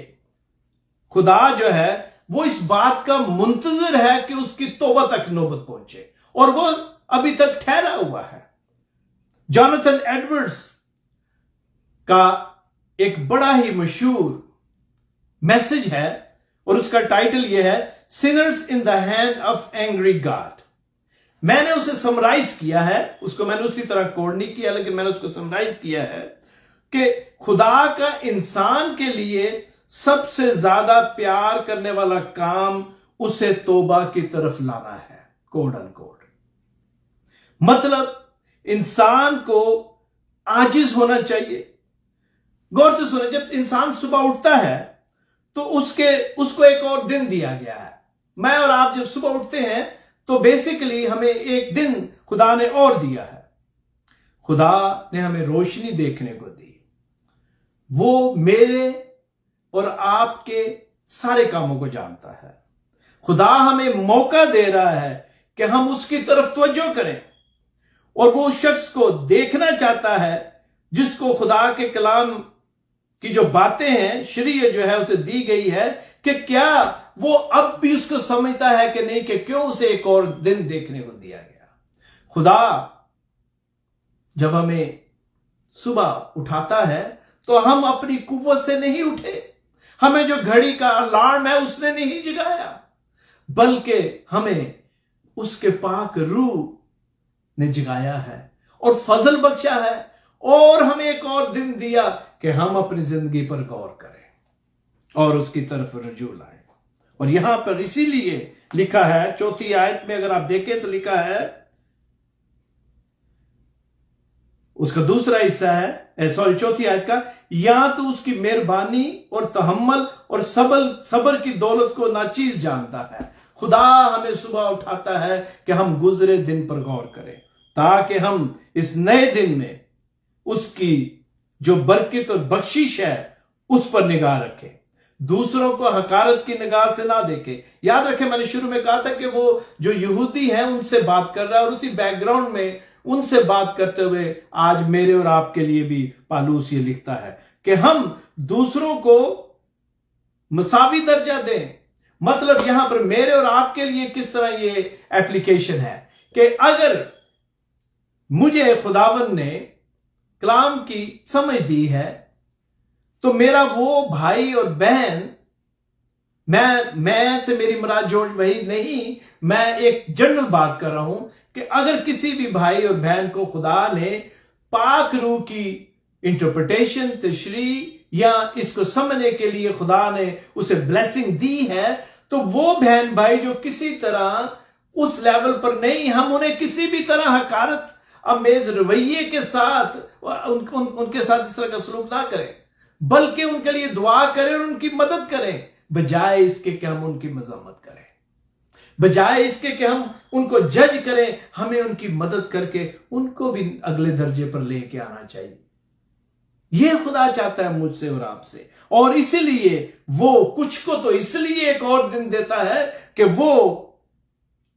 خدا جو ہے وہ اس بات کا منتظر ہے کہ اس کی توبہ تک نوبت پہنچے اور وہ ابھی تک ٹھہرا ہوا ہے۔ جوناتھن ایڈورڈز کا ایک بڑا ہی مشہور میسج ہے اور اس کا ٹائٹل یہ ہے sinners in the hand of angry God. میں نے اسے سمرائز کیا ہے، اس کو میں نے اسی طرح کوڈ نہیں کیا لیکن میں نے اس کو سمرائز کیا ہے کہ خدا کا انسان کے لیے سب سے زیادہ پیار کرنے والا کام اسے توبہ کی طرف لانا ہے، کوڈ ان کوڈ۔ مطلب انسان کو عاجز ہونا چاہیے۔ غور سے سنیں، جب انسان صبح اٹھتا ہے تو اس کو ایک اور دن دیا گیا ہے۔ میں اور آپ جب صبح اٹھتے ہیں تو بیسیکلی ہمیں ایک دن خدا نے اور دیا ہے۔ خدا نے ہمیں روشنی دیکھنے کو دی، وہ میرے اور آپ کے سارے کاموں کو جانتا ہے۔ خدا ہمیں موقع دے رہا ہے کہ ہم اس کی طرف توجہ کریں اور وہ شخص کو دیکھنا چاہتا ہے جس کو خدا کے کلام کی جو باتیں ہیں، شریعت جو ہے اسے دی گئی ہے، کہ کیا وہ اب بھی اس کو سمجھتا ہے کہ نہیں، کہ کیوں اسے ایک اور دن دیکھنے کو دیا گیا۔ خدا جب ہمیں صبح اٹھاتا ہے تو ہم اپنی قوت سے نہیں اٹھے، ہمیں جو گھڑی کا الارم ہے اس نے نہیں جگایا، بلکہ ہمیں اس کے پاک روح نے جگایا ہے اور فضل بخشا ہے اور ہمیں ایک اور دن دیا کہ ہم اپنی زندگی پر غور کریں اور اس کی طرف رجوع لائیں۔ اور یہاں پر اسی لیے لکھا ہے، چوتھی آیت میں اگر آپ دیکھیں تو لکھا ہے، اس کا دوسرا حصہ ہے، چوتھی آیت کا، یا تو اس کی مہربانی اور تحمل اور صبر کی دولت کو ناچیز جانتا ہے۔ خدا ہمیں صبح اٹھاتا ہے کہ ہم گزرے دن پر غور کریں تاکہ ہم اس نئے دن میں اس کی جو برکت اور بخشش ہے उस पर निगाह रखें, दूसरों को हकारत की निगाह से ना देखें। याद रखें, मैंने शुरू में कहा था कि वो जो यहूदी हैं उनसे बात कर रहा है, और उसी बैकग्राउंड में उनसे बात करते हुए आज मेरे और आपके लिए भी पौलुस ये लिखता है कि हम दूसरों को मसावी दर्जा दें। मतलब यहां पर मेरे और आपके लिए किस तरह ये एप्लीकेशन है कि अगर मुझे खुदावन ने कलाम की समझ दी है तो मेरा वो भाई और बहन, मैं से मेरी मुराद जॉर्ज वही नहीं, मैं एक जनरल बात कर रहा हूं कि अगर किसी भी भाई और बहन को खुदा ने पाक रूह की इंटरप्रिटेशन, तशरीह या इसको समझने के लिए खुदा ने उसे ब्लेसिंग दी है, तो वो बहन भाई जो किसी तरह उस लेवल पर नहीं, हम उन्हें किसी भी तरह हकारत अमेज रवैये के साथ उनके साथ इस तरह का सलूक ना करें, बल्कि उनके लिए दुआ करें और उनकी मदद करें, बजाय इसके कि हम उनकी मजम्मत करें, बजाय इसके कि हम उनको जज करें। हमें उनकी मदद करके उनको भी अगले दर्जे पर लेके आना चाहिए। यह खुदा चाहता है मुझसे और आपसे, और इसीलिए वो कुछ को तो इसलिए एक और दिन देता है कि वो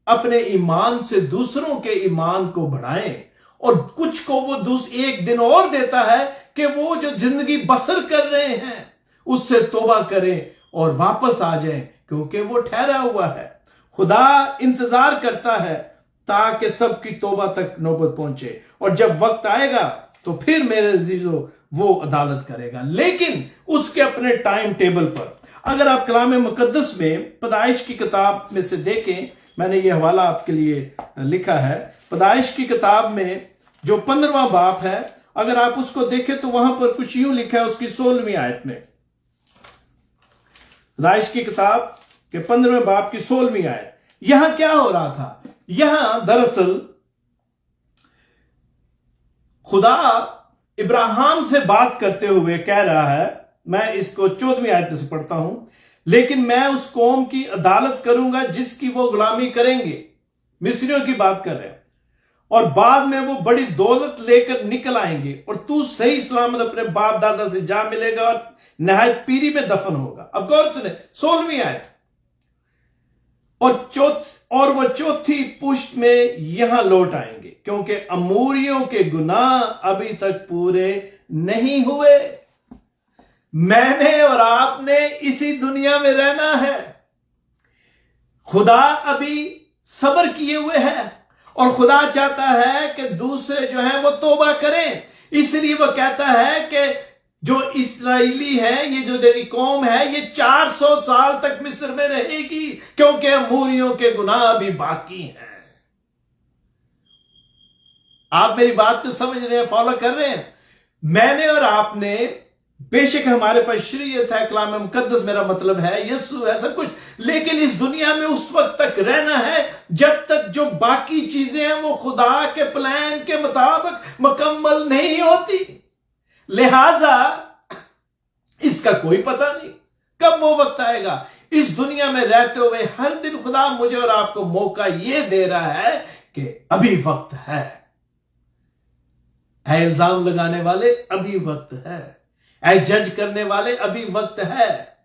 अपने ईमान से दूसरों के ईमान को बढ़ाएं, और कुछ को वो एक दिन और देता है कि वो जो जिंदगी बसर कर रहे हैं उससे तौबा करें और वापस आ जाएं, क्योंकि वो ठहरा हुआ है। खुदा इंतजार करता है ताकि सबकी तौबा तक नौबत पहुंचे, और जब वक्त आएगा तो फिर मेरे अजीजों वो अदालत करेगा, लेकिन उसके अपने टाइम टेबल पर। अगर आप कलाम मुकद्दस में पैदाइश की किताब में से देखें, मैंने ये हवाला आपके लिए लिखा है, पैदाइश की किताब में जो 15वां बाप है, अगर आप उसको देखें तो वहां पर कुछ यूं लिखा है उसकी 16वीं आयत में। पैदाइश की किताब के 15वें बाप की 16वीं आयत, यहां क्या हो रहा था? यहां दरअसल खुदा इब्राहिम से बात करते हुए कह रहा है, मैं इसको 14वीं आयत से पढ़ता हूं, लेकिन मैं उस कौम की अदालत करूंगा जिसकी वो गुलामी करेंगे। मिस्रियों की बात कर रहे हैं, और बाद में वो बड़ी दौलत लेकर निकल आएंगे, और तू सही सलामत अपने बाप दादा से जा मिलेगा और नहायत पीरी में दफन होगा। अब गौर सुने 16वीं आयत, और वो चौथी पुष्ट में यहां लौट आएंगे, क्योंकि अमूरियों के गुनाह अभी तक पूरे नहीं हुए। मैंने और आपने इसी दुनिया में रहना है। खुदा अभी सब्र किए हुए है, और खुदा चाहता है कि दूसरे जो हैं वो तौबा करें। इसलिए वो कहता है कि जो इस्राएली है, ये जो तेरी कौम है, ये 400 साल तक मिस्र में रहेगी, क्योंकि अमूरियों के गुनाह अभी बाकी हैं। आप मेरी बात को समझ रहे हैं, फॉलो कर रहे हैं? मैंने और आपने, बेशक हमारे पास शरीयत है, कलाम मुकद्दस मेरा मतलब है, यीशु है, सब कुछ, लेकिन इस दुनिया में उस वक्त तक रहना है जब तक जो बाकी चीजें हैं वो खुदा के प्लान के मुताबिक मुकम्मल नहीं होती। लिहाजा इसका कोई पता नहीं कब वो वक्त आएगा। इस दुनिया में रहते हुए हर दिन खुदा मुझे और आपको मौका ये दे रहा है कि अभी वक्त है। इल्जाम लगाने वाले, अभी वक्त है। जज करने वाले, अभी वक्त है।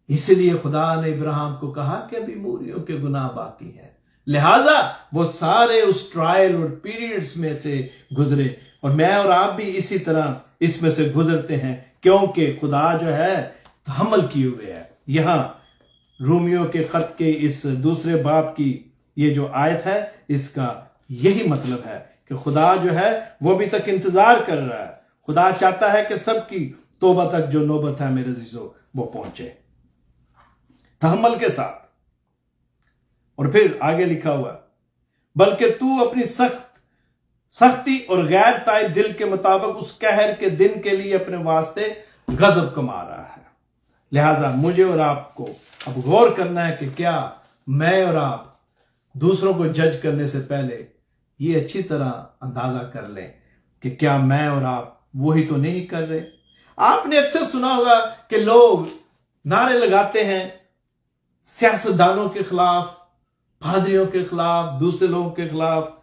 इसलिए खुदा ने इब्राहिम को कहा कि अभी मूरियों के गुनाह बाकी हैं, लिहाजा वो सारे उस ट्रायल और पीरियड्स में से गुजरे, और मैं और आप भी इसी तरह इसमें से गुजरते हैं, क्योंकि खुदा जो है हमल किए हुए है। यहां रोमियो के खत के इस दूसरे बाप की ये जो आयत है, इसका यही मतलब है कि खुदा जो है वो अभी तक इंतजार कर रहा है। खुदा चाहता है कि सबकी तौबा तक जो नौबत है मेरे अजीजों वो पहुंचे तहम्मुल के साथ। और फिर आगे लिखा हुआ, बल्कि तू अपनी सख्ती और गैर ताइब दिल के मुताबिक उस कहर के दिन के लिए अपने वास्ते गजब कमा रहा है। लिहाजा मुझे और आपको अब गौर करना है कि क्या मैं और आप दूसरों को जज करने से पहले ये अच्छी तरह अंदाजा कर लें कि क्या मैं और आप वही तो नहीं कर रहे। आपने अक्सर सुना होगा कि लोग नारे लगाते हैं सियासतदानों के खिलाफ, पादरियों के खिलाफ, दूसरे लोगों के खिलाफ,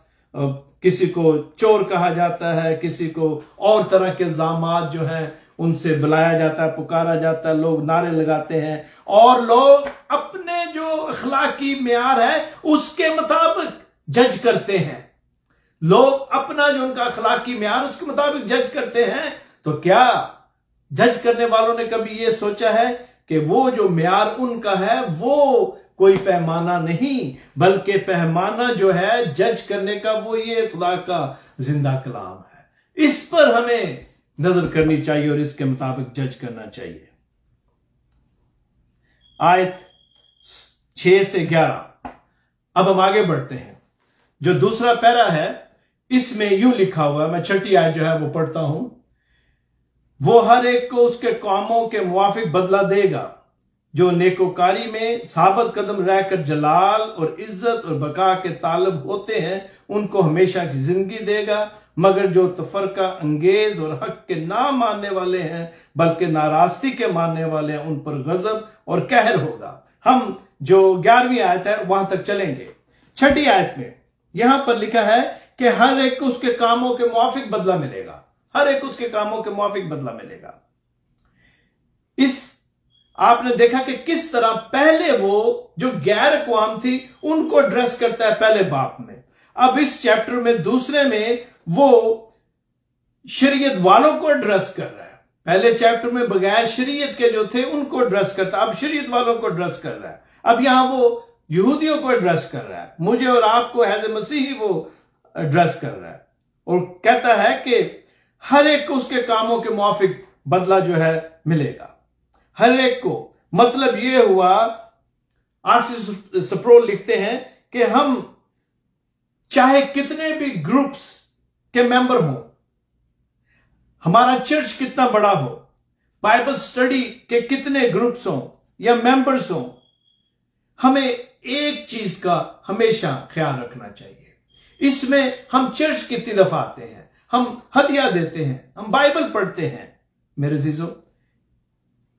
किसी को चोर कहा जाता है, किसी को और तरह के इल्जामात जो हैं उनसे बुलाया जाता है, पुकारा जाता है, लोग नारे लगाते हैं और लोग अपने जो अखलाकी मेयार है उसके मुताबिक जज करते हैं। लोग अपना जो उनका अखलाकी मेयार उसके मुताबिक जज करते हैं। तो क्या जज करने वालों ने कभी यह सोचा है कि वो जो मेयार उनका है वो कोई पैमाना नहीं, बल्कि पैमाना जो है जज करने का वो ये खुदा का जिंदा कलाम है। इस पर हमें नजर करनी चाहिए और इसके मुताबिक जज करना चाहिए। आयत 6 से 11। अब हम आगे बढ़ते हैं। जो दूसरा पैरा है इसमें यूं लिखा हुआ है, मैं छठी आयत जो है वो पढ़ता हूं। वो हर एक को उसके कामों के मुवाफिक बदला देगा, जो नेकोकारी में साबित कदम रहकर जलाल और इज्जत और बका के तालब होते हैं उनको हमेशा की जिंदगी देगा, मगर जो तफरका अंगेज और हक के ना मानने वाले हैं बल्कि नाराजगी के मानने वाले हैं उन पर गजब और कहर होगा। हम जो 11वीं आयत है वहां तक चलेंगे। छठी आयत में यहां पर लिखा है कि हर एक को उसके कामों के मुवाफिक बदला मिलेगा, हर एक उसके कामों के मुवाफिक बदला मिलेगा। इस आपने देखा कि किस तरह पहले वो जो गैर अक़वाम थी उनको एड्रेस करता है पहले बाप में। अब इस चैप्टर में दूसरे में वो शरीयत वालों को एड्रेस कर रहा है। पहले चैप्टर में बगैर शरीयत के जो थे उनको एड्रेस करता, अब शरीयत वालों को एड्रेस कर रहा है। अब यहां वो यहूदियों को एड्रेस कर रहा है, मुझे और आपको एज ए मसीही वो एड्रेस कर रहा है और कहता है कि हर एक को उसके कामों के मुवाफिक बदला जो है मिलेगा। हर एक को, मतलब यह हुआ, आसिफ सप्रोल लिखते हैं कि हम चाहे कितने भी ग्रुप्स के मेंबर हों, हमारा चर्च कितना बड़ा हो, बाइबल स्टडी के कितने ग्रुप्स हों या मेंबर्स हों, हमें एक चीज का हमेशा ख्याल रखना चाहिए। इसमें हम चर्च कितनी दफा आते हैं, हम हदिया देते हैं, हम बाइबल पढ़ते हैं, मेरे अजीजों,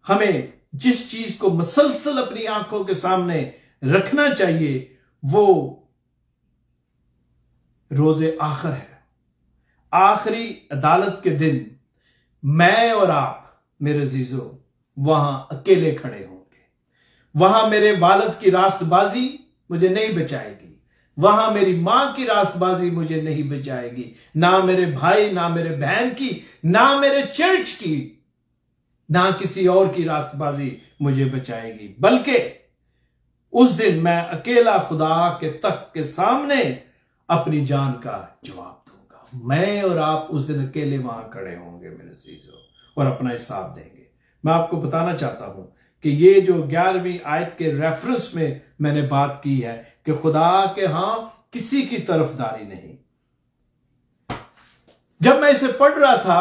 हमें जिस चीज को मुसलसल अपनी आंखों के सामने रखना चाहिए वो रोजे आखिर है। आखिरी अदालत के दिन मैं और आप, मेरे अजीजों, वहां अकेले खड़े होंगे। वहां मेरे वालिद की रास्तबाजी मुझे नहीं बचाएगी, वहां मेरी मां की रास्तबाजी मुझे नहीं बचाएगी, ना मेरे भाई, ना मेरे बहन की, ना मेरे चर्च की, ना किसी और की रास्तबाजी मुझे बचाएगी, बल्कि उस दिन मैं अकेला खुदा के तख्त के सामने अपनी जान का जवाब दूंगा। मैं और आप उस दिन अकेले वहां खड़े होंगे मेरे अजीजों और अपना हिसाब देंगे। मैं आपको बताना चाहता हूं कि ये जो 11वीं आयत के रेफरेंस में मैंने बात की है कि खुदा के यहां किसी की तरफदारी नहीं। जब मैं इसे पढ़ रहा था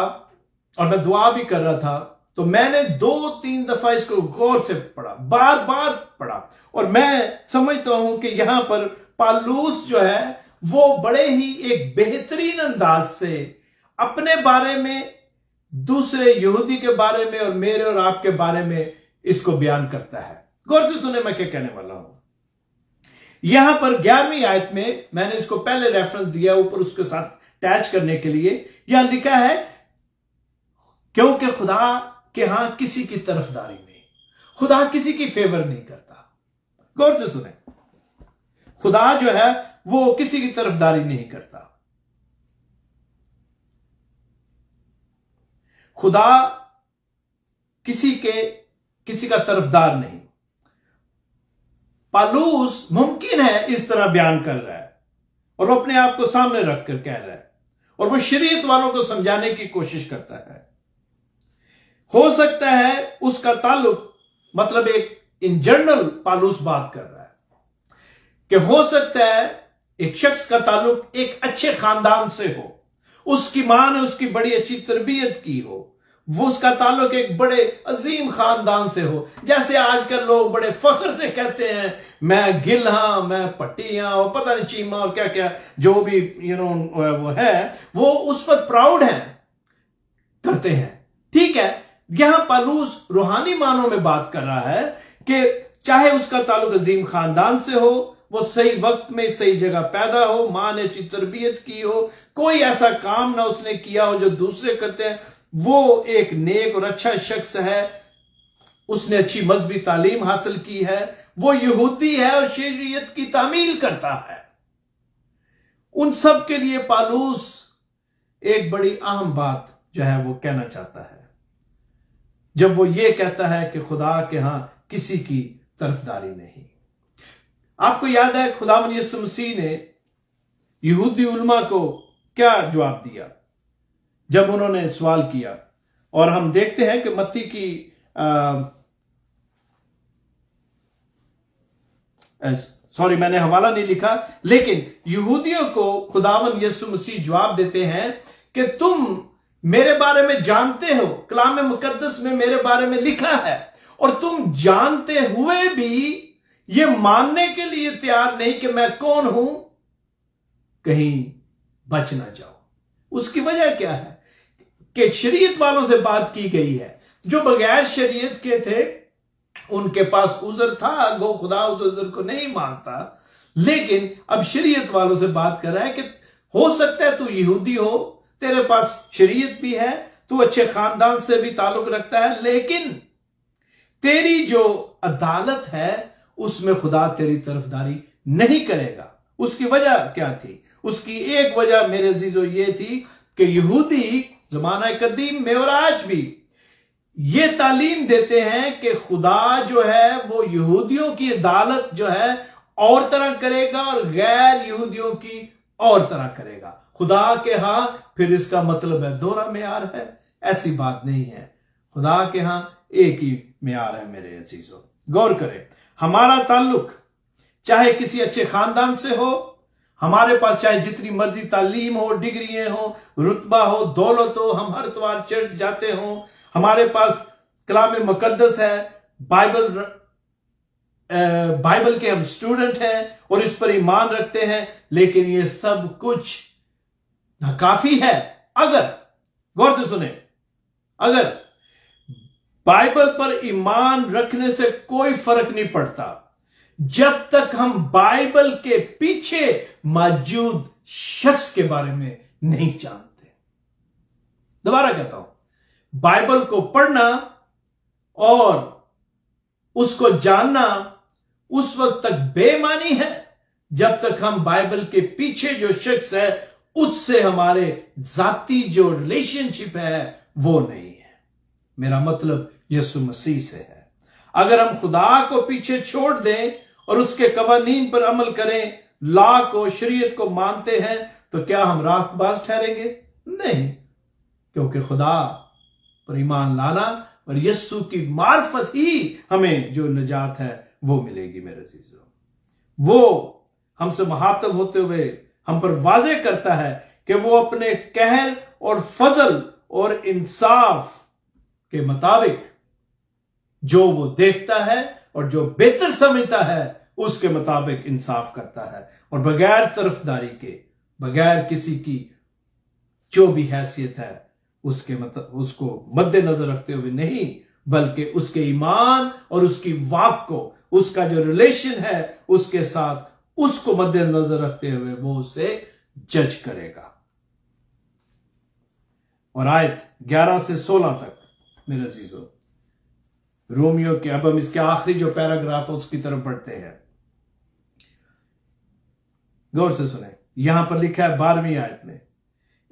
और मैं दुआ भी कर रहा था तो मैंने 2-3 दफा इसको गौर से पढ़ा, बार बार पढ़ा, और मैं समझता हूं कि यहां पर पालूस जो है वो बड़े ही एक बेहतरीन अंदाज से अपने बारे में, दूसरे यहूदी के बारे में और मेरे और आपके बारे में इसको बयान करता है। गौर से सुने मैं क्या कहने वाला हूं। यहां पर 11वीं आयत में मैंने इसको पहले रेफरेंस दिया ऊपर उसके साथ अटैच करने के लिए। यहां लिखा है क्योंकि खुदा के यहां किसी की तरफदारी नहीं, खुदा किसी की फेवर नहीं करता। गौर से सुने, खुदा जो है वो किसी की तरफदारी नहीं करता। खुदा किसी का तरफदार नहीं। पालूस मुमकिन है इस तरह बयान कर रहा है और वो अपने आप को सामने रखकर कह रहा है और वो शरीयत वालों को समझाने की कोशिश करता है। हो सकता है उसका ताल्लुक, मतलब एक इन जनरल पालूस बात कर रहा है कि हो सकता है एक शख्स का ताल्लुक एक अच्छे खानदान से हो, उसकी मां ने उसकी बड़ी अच्छी तरबियत की हो, वो उसका ताल्लुक एक बड़े अजीम खानदान से हो। जैसे आजकल लोग बड़े फख्र से कहते हैं मैं गिल हां, मैं पट्टी हां, और पता नहीं चीमा और क्या क्या जो भी वो है, वो उस पर प्राउड है, करते हैं। ठीक है, यहां पालूस रूहानी मानों में बात कर रहा है कि चाहे उसका ताल्लुक अजीम खानदान से हो, वो सही वक्त में सही जगह पैदा हो, मां ने अच्छी तरबियत की हो, कोई ऐसा काम ना उसने किया हो जो दूसरे करते हैं, वो एक नेक और अच्छा शख्स है, उसने अच्छी मजहबी तालीम हासिल की है, वो यहूदी है और शरीयत की तामील करता है। उन सब के लिए पालूस एक बड़ी अहम बात जो है वो कहना चाहता है, जब वो ये कहता है कि खुदा के यहां किसी की तरफदारी नहीं। आपको याद है खुदावंद यीशु मसीह ने यहूदी उलमा को क्या जवाब दिया जब उन्होंने सवाल किया, और हम देखते हैं कि मत्ती की सॉरी मैंने हवाला नहीं लिखा, लेकिन यहूदियों को खुदावंद यीशु मसीह जवाब देते हैं कि तुम मेरे बारे में जानते हो, कलाम मुकद्दस में मेरे बारे में लिखा है, और तुम जानते हुए भी ये मानने के लिए तैयार नहीं कि मैं कौन हूं, कहीं बच ना जाओ। उसकी वजह क्या है कि शरीयत वालों से बात की गई है, जो बगैर शरीयत के थे उनके पास उज़र था, गो खुदा उस उज़र को नहीं मानता, लेकिन अब शरीयत वालों से बात कर रहा है कि हो सकता है तू यहूदी हो, तेरे पास शरीयत भी है, तू अच्छे खानदान से भी ताल्लुक रखता है, लेकिन तेरी जो अदालत है उसमें खुदा तेरी तरफदारी नहीं करेगा। उसकी वजह क्या थी? उसकी एक वजह मेरे अजीजों ये थी कि यहूदी जमाना कदीम में और आज भी ये तालीम देते हैं कि खुदा जो है वो यहूदियों की अदालत जो है और तरह करेगा और गैर यहूदियों की और तरह करेगा। खुदा के यहां फिर इसका मतलब है दोहरा मेयार है, ऐसी बात नहीं है। खुदा के यहां एक ही मेयार है मेरे अजीजों। गौर करें, हमारा ताल्लुक चाहे किसी अच्छे खानदान से हो, हमारे पास चाहे जितनी मर्जी तालीम हो, डिग्रियां हो, रुतबा हो, दौलत हो, हम हर इतवार चर्च जाते हो, हमारे पास कलाम मुकद्दस है, बाइबल के हम स्टूडेंट हैं और इस पर ईमान रखते हैं, लेकिन ये सब कुछ नाकाफी है अगर, गौर से सुने, अगर बाइबल पर ईमान रखने से कोई फर्क नहीं पड़ता जब तक हम बाइबल के पीछे मौजूद शख्स के बारे में नहीं जानते। दोबारा कहता हूं, बाइबल को पढ़ना और उसको जानना उस वक्त तक बेमानी है जब तक हम बाइबल के पीछे जो शख्स है उससे हमारे जाती जो रिलेशनशिप है वो नहीं है। मेरा मतलब यीशु मसीह से है। अगर हम खुदा को पीछे छोड़ दें और उसके कवानीन पर अमल करें, ला को, शरीयत को मानते हैं, तो क्या हम रास्तबाज ठहरेंगे? नहीं, क्योंकि खुदा पर ईमान लाना और यीशु की मार्फत ही हमें जो निजात है वो मिलेगी। मेरे अजीजों, वो हमसे मुखातब होते हुए हम पर वाज़े करता है कि वो अपने कहर और फजल और इंसाफ के मुताबिक जो वो देखता है और जो बेहतर समझता है उसके मुताबिक इंसाफ करता है, और बगैर तरफदारी के, बगैर किसी की जो भी हैसियत है उसके उसको मद्देनजर रखते हुए नहीं, बल्कि उसके ईमान और उसकी वाक को, उसका जो रिलेशन है उसके साथ, उसको मद्देनजर रखते हुए वो उसे जज करेगा। और आयत 11 से 16 तक मेरे अजीजों, रोमियो के, अब हम इसके आखिरी जो पैराग्राफ है उसकी तरफ बढ़ते हैं। गौर से सुने, यहां पर लिखा है 12वीं आयत में,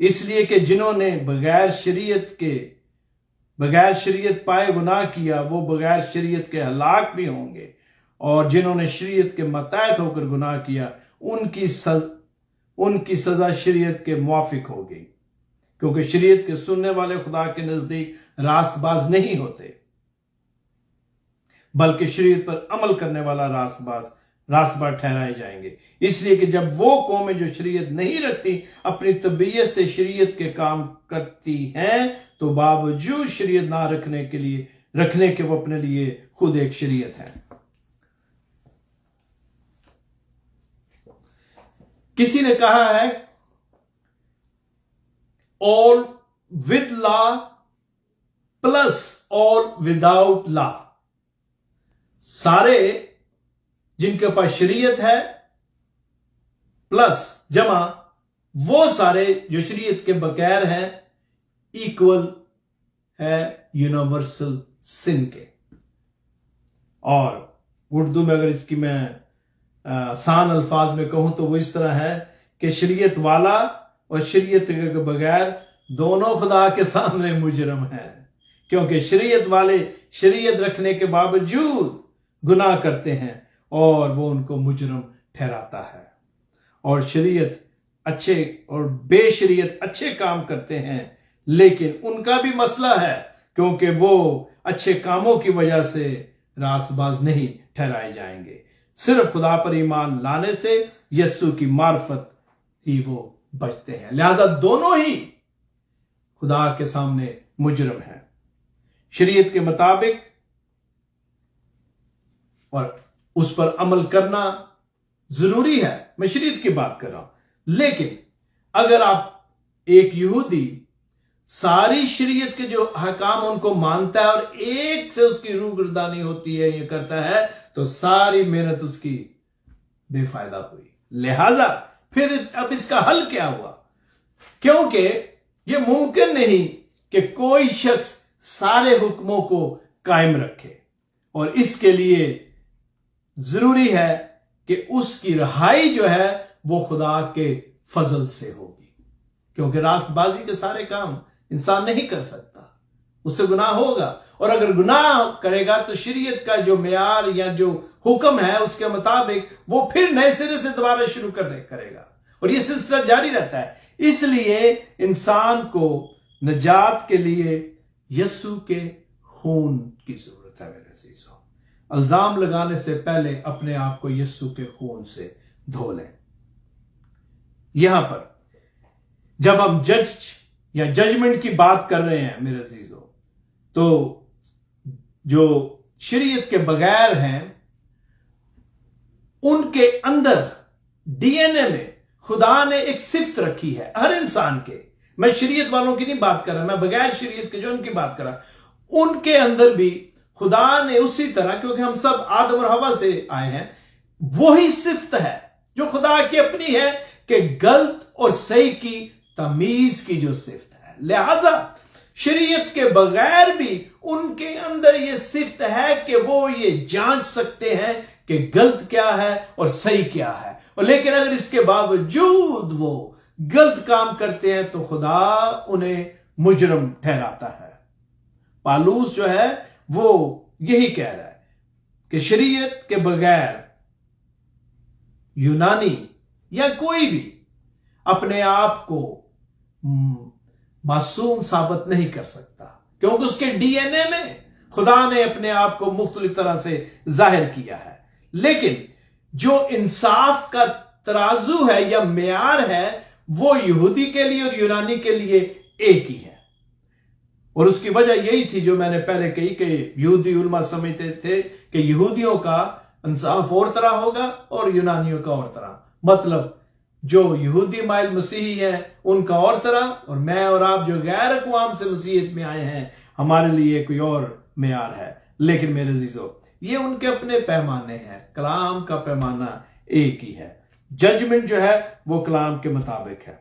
इसलिए कि जिन्होंने बगैर शरीयत पाए गुनाह किया वो बगैर शरीयत के हलाक भी होंगे, और जिन्होंने शरीयत के मतहत होकर गुनाह किया उनकी सजा शरीयत के मुआफिक होगी, क्योंकि शरीयत के सुनने वाले खुदा के नजदीक रास्तबाज नहीं होते, बल्कि शरीयत पर अमल करने वाला रास्तबाज ठहराए जाएंगे। इसलिए कि जब वो कौमें जो शरीयत नहीं रखती अपनी तबीयत से शरीयत के काम करती हैं, तो बावजूद शरीयत ना रखने के वो अपने लिए खुद एक शरीयत है। किसी ने कहा है all with law plus all without law, सारे जिनके पास शरीयत है प्लस जमा वो सारे जो शरीयत के बगैर हैं, इक्वल है यूनिवर्सल सिन के। और उर्दू में अगर इसकी मैं आसान अल्फाज में कहूं तो वो इस तरह है कि शरीयत वाला और शरीयत के बगैर दोनों खुदा के सामने मुजरम हैं, क्योंकि शरीयत वाले शरीयत रखने के बावजूद गुनाह करते हैं और वो उनको मुजरम ठहराता है। और शरीयत अच्छे और बेशरीयत अच्छे काम करते हैं, लेकिन उनका भी मसला है, क्योंकि वो अच्छे कामों की वजह से रासबाज नहीं ठहराए जाएंगे। सिर्फ खुदा पर ईमान लाने से, यस्सु की मार्फत ही वो बचते हैं। लिहाजा दोनों ही खुदा के सामने मुजरम हैं। शरीयत के मुताबिक और उस पर अमल करना जरूरी है, मैं शरीयत की बात कर रहा हूं। लेकिन अगर आप एक यहूदी सारी शरीयत के जो हकाम उनको मानता है और एक से उसकी रूगर्दानी होती है, ये करता है, तो सारी मेहनत उसकी बेफायदा हुई। लिहाजा फिर अब इसका हल क्या हुआ? क्योंकि यह मुमकिन नहीं कि कोई शख्स सारे हुक्मों को कायम रखे, और इसके लिए जरूरी है कि उसकी रहाई जो है वो खुदा के फजल से होगी, क्योंकि रास्तबाजी के सारे काम इंसान नहीं कर सकता, उससे गुनाह होगा। और अगर गुनाह करेगा तो शरीयत का जो मेयार या जो हुक्म है उसके मुताबिक वो फिर नए सिरे से दोबारा शुरू करेगा, और ये सिलसिला जारी रहता है। इसलिए इंसान को नजात के लिए यस्सु के खून की जरूरत है। मेरे अजीजों, इल्जाम लगाने से पहले अपने आप को यस्सु के खून से धो लें। यहां पर जब हम जजमेंट की बात कर रहे हैं मेरे अजीजों, तो जो शरीयत के बगैर हैं उनके अंदर डीएनए में खुदा ने एक सिफ्त रखी है हर इंसान के। मैं शरीयत वालों की नहीं बात कर रहा, मैं बगैर शरीयत के जो उनकी बात कर रहा। उनके अंदर भी खुदा ने उसी तरह, क्योंकि हम सब आदम और हवा से आए हैं, वही सिफ्त है जो खुदा की अपनी है कि गलत और सही की तमीज की जो सिफ्त है। लिहाजा शरीयत के बगैर भी उनके अंदर यह सिफ्त है कि वो ये जांच सकते हैं कि गलत क्या है और सही क्या है। और लेकिन अगर इसके बावजूद वो गलत काम करते हैं तो खुदा उन्हें मुजरम ठहराता है। पालूस जो है वो यही कह रहा है कि शरीयत के बगैर यूनानी या कोई भी अपने आप को मासूम साबित नहीं कर सकता, क्योंकि उसके डीएनए में खुदा ने अपने आप को मुख्तलिफ तरह से जाहिर किया है। लेकिन जो इंसाफ का तराजू है या मेयार है वो यहूदी के लिए और यूनानी के लिए एक ही है। और उसकी वजह यही थी जो मैंने पहले कही कि यहूदी उलमा समझते थे कि यहूदियों का इंसाफ और तरह होगा और यूनानियों का और तरह। मतलब जो यहूदी माइल मसीही हैं उनका और तरह, और मैं और आप जो गैर अक़वाम से मसीहत में आए हैं हमारे लिए कोई और मेयार है। लेकिन मेरे अजीजों, ये उनके अपने पैमाने हैं, कलाम का पैमाना एक ही है। जजमेंट जो है वो कलाम के मुताबिक है।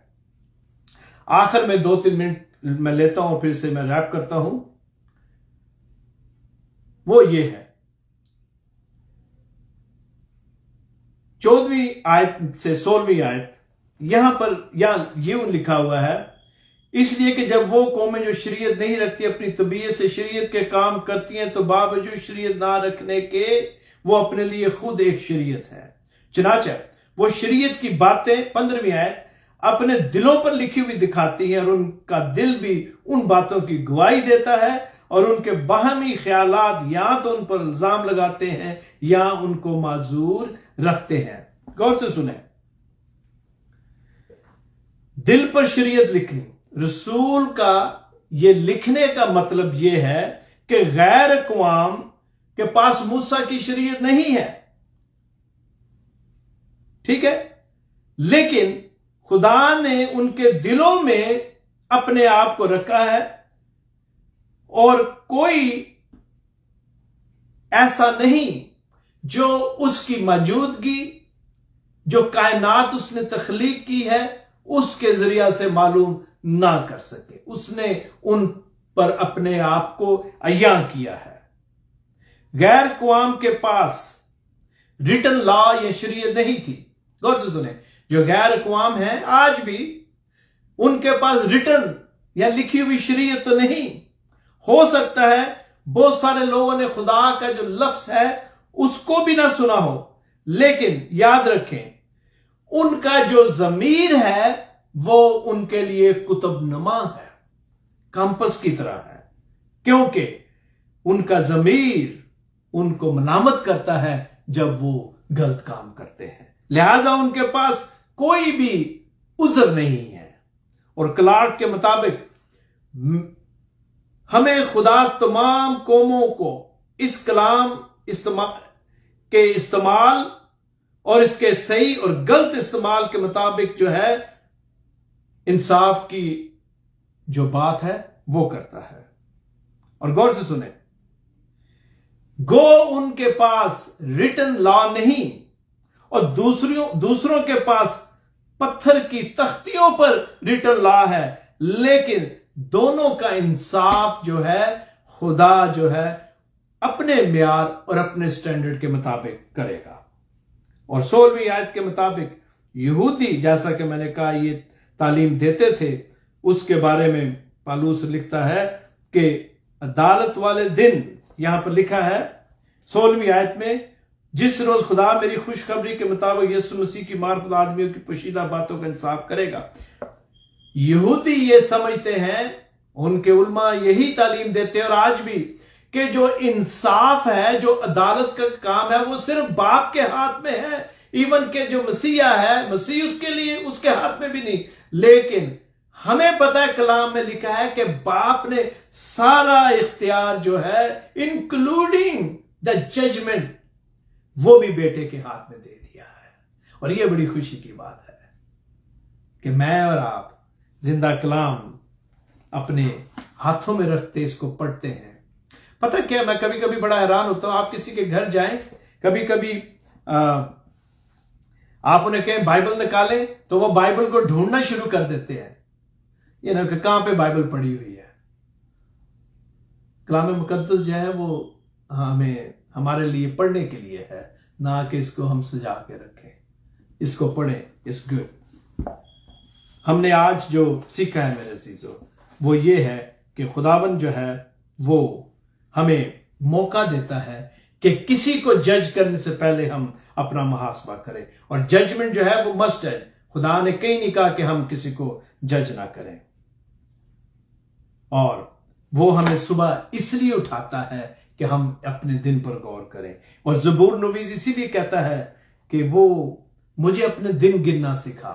आखिर में 2-3 मिनट मैं लेता हूं, फिर से मैं रैप करता हूं। वो ये है 14वीं आयत से 16वीं आयत। यहां पर यूं लिखा हुआ है, इसलिए कि जब वो कौमें जो शरीयत नहीं रखती अपनी तबीयत से शरीयत के काम करती हैं तो बावजूद शरीयत ना रखने के वो अपने लिए खुद एक शरीयत है। चुनांचे वो शरीयत की बातें 15वीं आयत अपने दिलों पर लिखी हुई दिखाती हैं, और उनका दिल भी उन बातों की गवाही देता है, और उनके बाहमी ख्यालात या तो उन पर इल्जाम लगाते हैं या उनको माजूर रखते हैं। गौर से सुने, दिल पर शरीयत लिखनी, रसूल का ये लिखने का मतलब यह है कि गैर अक़वाम के पास मूसा की शरीयत नहीं है, ठीक है, लेकिन खुदा ने उनके दिलों में अपने आप को रखा है, और कोई ऐसा नहीं जो उसकी मौजूदगी जो कायनात उसने तख्लीक की है उसके जरिया से मालूम ना कर सके। उसने उन पर अपने आप को अय्यां किया है। गैर कौम के पास रिटन लॉ या शरीयत नहीं थी। गौर से सुने, जो गैर कौम है आज भी उनके पास रिटन या लिखी हुई शरीयत तो नहीं। हो सकता है बहुत सारे लोगों ने खुदा का जो लफ्ज है उसको भी ना सुना हो, लेकिन याद रखें उनका जो जमीर है वो उनके लिए कुतुब नमा है, कंपस की तरह है, क्योंकि उनका जमीर उनको मलामत करता है जब वो गलत काम करते हैं। लिहाजा उनके पास कोई भी उज़र नहीं है। और क्लार्क के मुताबिक हमें खुदा तमाम कौमों को इस कलाम के इस्तेमाल और इसके सही और गलत इस्तेमाल के मुताबिक जो है इंसाफ की जो बात है वो करता है। और गौर से सुने, गो उनके पास रिटन लॉ नहीं और दूसरों के पास पत्थर की तख्तियों पर रिटन लॉ है, लेकिन दोनों का इंसाफ जो है खुदा जो है अपने म्यार और अपने स्टैंडर्ड के मुताबिक करेगा। और 16वीं आयत के मुताबिक यहूदी, जैसा कि मैंने कहा, ये तालीम देते थे, उसके बारे में पालूस लिखता है कि अदालत वाले दिन, यहां पर लिखा है 16वीं आयत में, जिस रोज खुदा मेरी खुशखबरी के मुताबिक यीशु मसीह की मार्फत आदमियों की पोशीदा बातों का इंसाफ करेगा। यहूदी ये समझते हैं, उनके उलमा यही तालीम देते हैं और आज भी, कि जो इंसाफ है, जो अदालत का काम है, वो सिर्फ बाप के हाथ में है। इवन के जो मसीहा है, मसीह उसके लिए उसके हाथ में भी नहीं। लेकिन हमें पता है, कलाम में लिखा है कि बाप ने सारा इख्तियार जो है इंक्लूडिंग द जजमेंट वो भी बेटे के हाथ में दे दिया है। और ये बड़ी खुशी की बात है कि मैं और आप जिंदा कलाम अपने हाथों में रखते इसको पढ़ते हैं। पता क्या, मैं कभी कभी बड़ा हैरान होता हूं, आप किसी के घर जाएं, कभी कभी आप उन्हें कहें बाइबल निकालें तो वो बाइबल को ढूंढना शुरू कर देते हैं, ये ना कि कहां पे बाइबल पड़ी हुई है। कलाम मुकद्दस जो है वो हमें हमारे लिए पढ़ने के लिए है, ना कि इसको हम सजा के रखें। इसको पढ़ें, इट्स गुड। हमने आज जो सीखा है मेरे अजीजों, वो ये है कि खुदावन जो है वो हमें मौका देता है कि किसी को जज करने से पहले हम अपना मुहासबा करें। और जजमेंट जो है वो मस्ट है। खुदा ने कहीं नहीं कहा कि हम किसी को जज ना करें। और वो हमें सुबह इसलिए उठाता है कि हम अपने दिन पर गौर करें। और ज़बूर नवीस इसीलिए कहता है कि वो मुझे अपने दिन गिनना सिखा,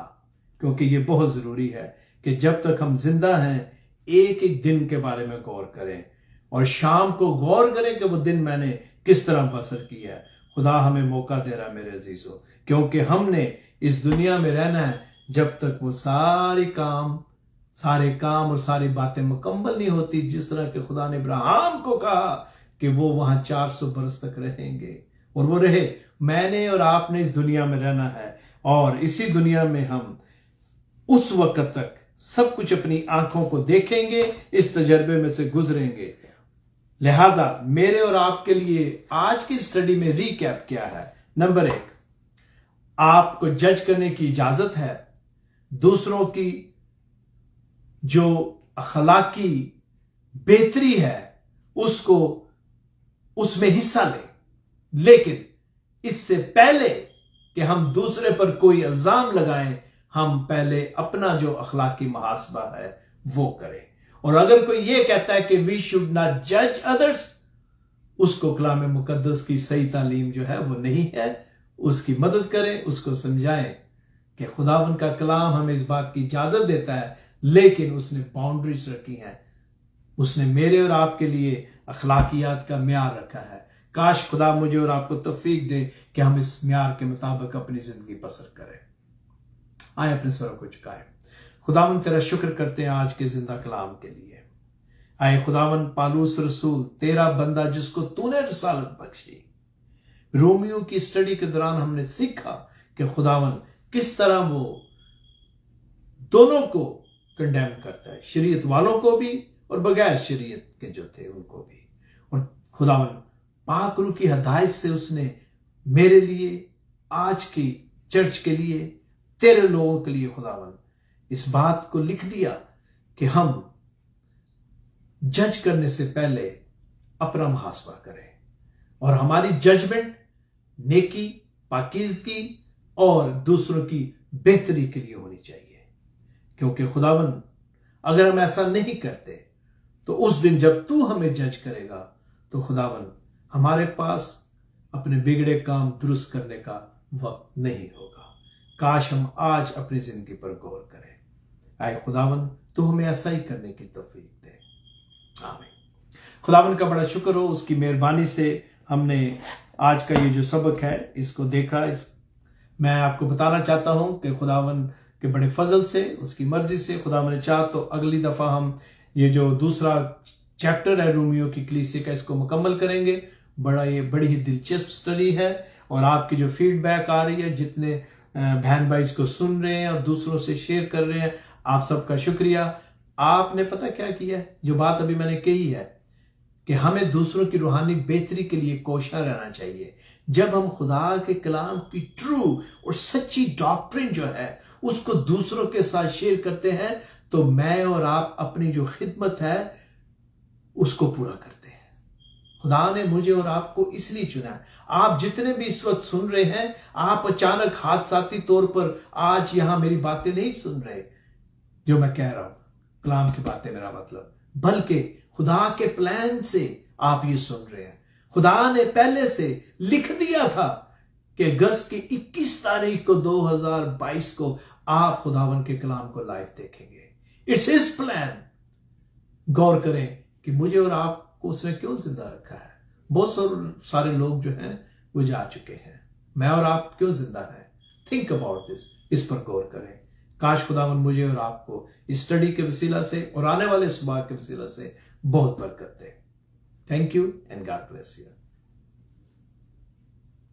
क्योंकि ये बहुत जरूरी है कि जब तक हम जिंदा हैं एक एक दिन के बारे में गौर करें और शाम को गौर करें कि वो दिन मैंने किस तरह बसर किया है। खुदा हमें मौका दे रहा है मेरे अजीजों, क्योंकि हमने इस दुनिया में रहना है जब तक वो सारे काम और सारी बातें मुकम्मल नहीं होती। जिस तरह के खुदा ने इब्राहिम को कहा कि वो वहां 400 बरस तक रहेंगे, और वो रहे। मैंने और आपने इस दुनिया में रहना है और इसी दुनिया में हम उस वक्त तक सब कुछ अपनी आंखों को देखेंगे, इस तजर्बे में से गुजरेंगे। लिहाजा मेरे और आपके लिए आज की स्टडी में रिकैप क्या है। नंबर 1, आपको जज करने की इजाजत है। दूसरों की जो अखलाकी बेहतरी है उसको उसमें हिस्सा लें, लेकिन इससे पहले कि हम दूसरे पर कोई इल्जाम लगाएं, हम पहले अपना जो अखलाकी मुहासबा है वो करें। और अगर कोई ये कहता है कि वी शुड नॉट जज अदर्स, उसको कलाम मुकद्दस की सही तालीम जो है वो नहीं है। उसकी मदद करें, उसको समझाएं कि खुदावन का कलाम हमें इस बात की इजाजत देता है, लेकिन उसने बाउंड्रीज रखी हैं। उसने मेरे और आपके लिए अखलाकियात का म्यार रखा है। काश खुदा मुझे और आपको तौफीक दे कि हम इस म्यार के मुताबिक अपनी जिंदगी बसर करें। आए अपने सरों को झुकाएं। खुदावन तेरा शुक्र करते हैं आज के जिंदा कलाम के लिए। आए खुदावन, पालूस रसूल तेरा बंदा जिसको तूने रिसालत बख्शी, रोमियो की स्टडी के दौरान हमने सीखा کہ خداون کس طرح وہ دونوں کو کنڈیم کرتا ہے، شریعت والوں کو بھی اور بغیر شریعت کے جو تھے ان کو بھی. اور خداون پاک روح کی ہدایت سے اس نے میرے لیے، آج کی چرچ کے لیے، تیرے لوگوں کے لیے خداون اس بات کو لکھ دیا کہ ہم جج کرنے سے پہلے اپنا محاسبہ کریں اور ہماری ججمنٹ نیکی، پاکیزگی اور دوسروں کی بہتری کے لیے ہونی چاہیے. کیونکہ خداون اگر ہم ایسا نہیں کرتے تو اس دن جب تو ہمیں جج کرے گا تو خداون ہمارے پاس اپنے بگڑے کام درست کرنے کا وقت نہیں ہوگا. کاش ہم آج اپنی زندگی پر غور کریں. اے خداون تو ہمیں ایسا ہی کرنے کی توفیق دے. آمین. خداون کا بڑا شکر ہو، اس کی مہربانی سے ہم نے آج کا یہ جو سبق ہے اس کو دیکھا. میں آپ کو بتانا چاہتا ہوں کہ خداون کے بڑے فضل سے، اس کی مرضی سے، خداون نے چاہا تو اگلی دفعہ ہم یہ جو دوسرا چیپٹر ہے رومیو کی کلیسیا کا اس کو مکمل کریں گے. بڑی ہی دلچسپ سٹڈی ہے اور آپ کی جو فیڈ بیک آ رہی ہے، جتنے بہن بھائی اس کو سن رہے ہیں اور دوسروں سے شیئر کر رہے ہیں، آپ سب کا شکریہ. آپ نے پتہ کیا کیا ہے؟ جو بات ابھی میں نے کہی ہے کہ ہمیں دوسروں کی روحانی بہتری کے لیے کوشاں رہنا چاہیے. جب ہم خدا کے کلام کی ٹرو اور سچی ڈاکٹرن جو ہے اس کو دوسروں کے ساتھ شیئر کرتے ہیں تو میں اور آپ اپنی جو خدمت ہے اس کو پورا کرتے ہیں. خدا نے مجھے اور آپ کو اس لیے چنا. آپ جتنے بھی اس وقت سن رہے ہیں، آپ اچانک حادثاتی طور پر آج یہاں میری باتیں نہیں سن رہے جو میں کہہ رہا ہوں، کلام کی باتیں میرا مطلب، بلکہ خدا کے پلان سے آپ یہ سن رہے ہیں. خدا نے پہلے سے لکھ دیا تھا کہ اگست کی 21 تاریخ کو 2022 کو آپ خداون کے کلام کو لائیو دیکھیں گے. It's his plan. غور کریں کہ مجھے اور آپ کو اس نے کیوں زندہ رکھا ہے. بہت سارے لوگ جو ہیں وہ جا چکے ہیں، میں اور آپ کیوں زندہ ہیں؟ Think about this. اس پر غور کریں. کاش خداون مجھے اور آپ کو اس اسٹڈی کے وسیلہ سے اور آنے والے اسباق کے وسیلہ سے بہت برکت دے. Thank you and God bless you.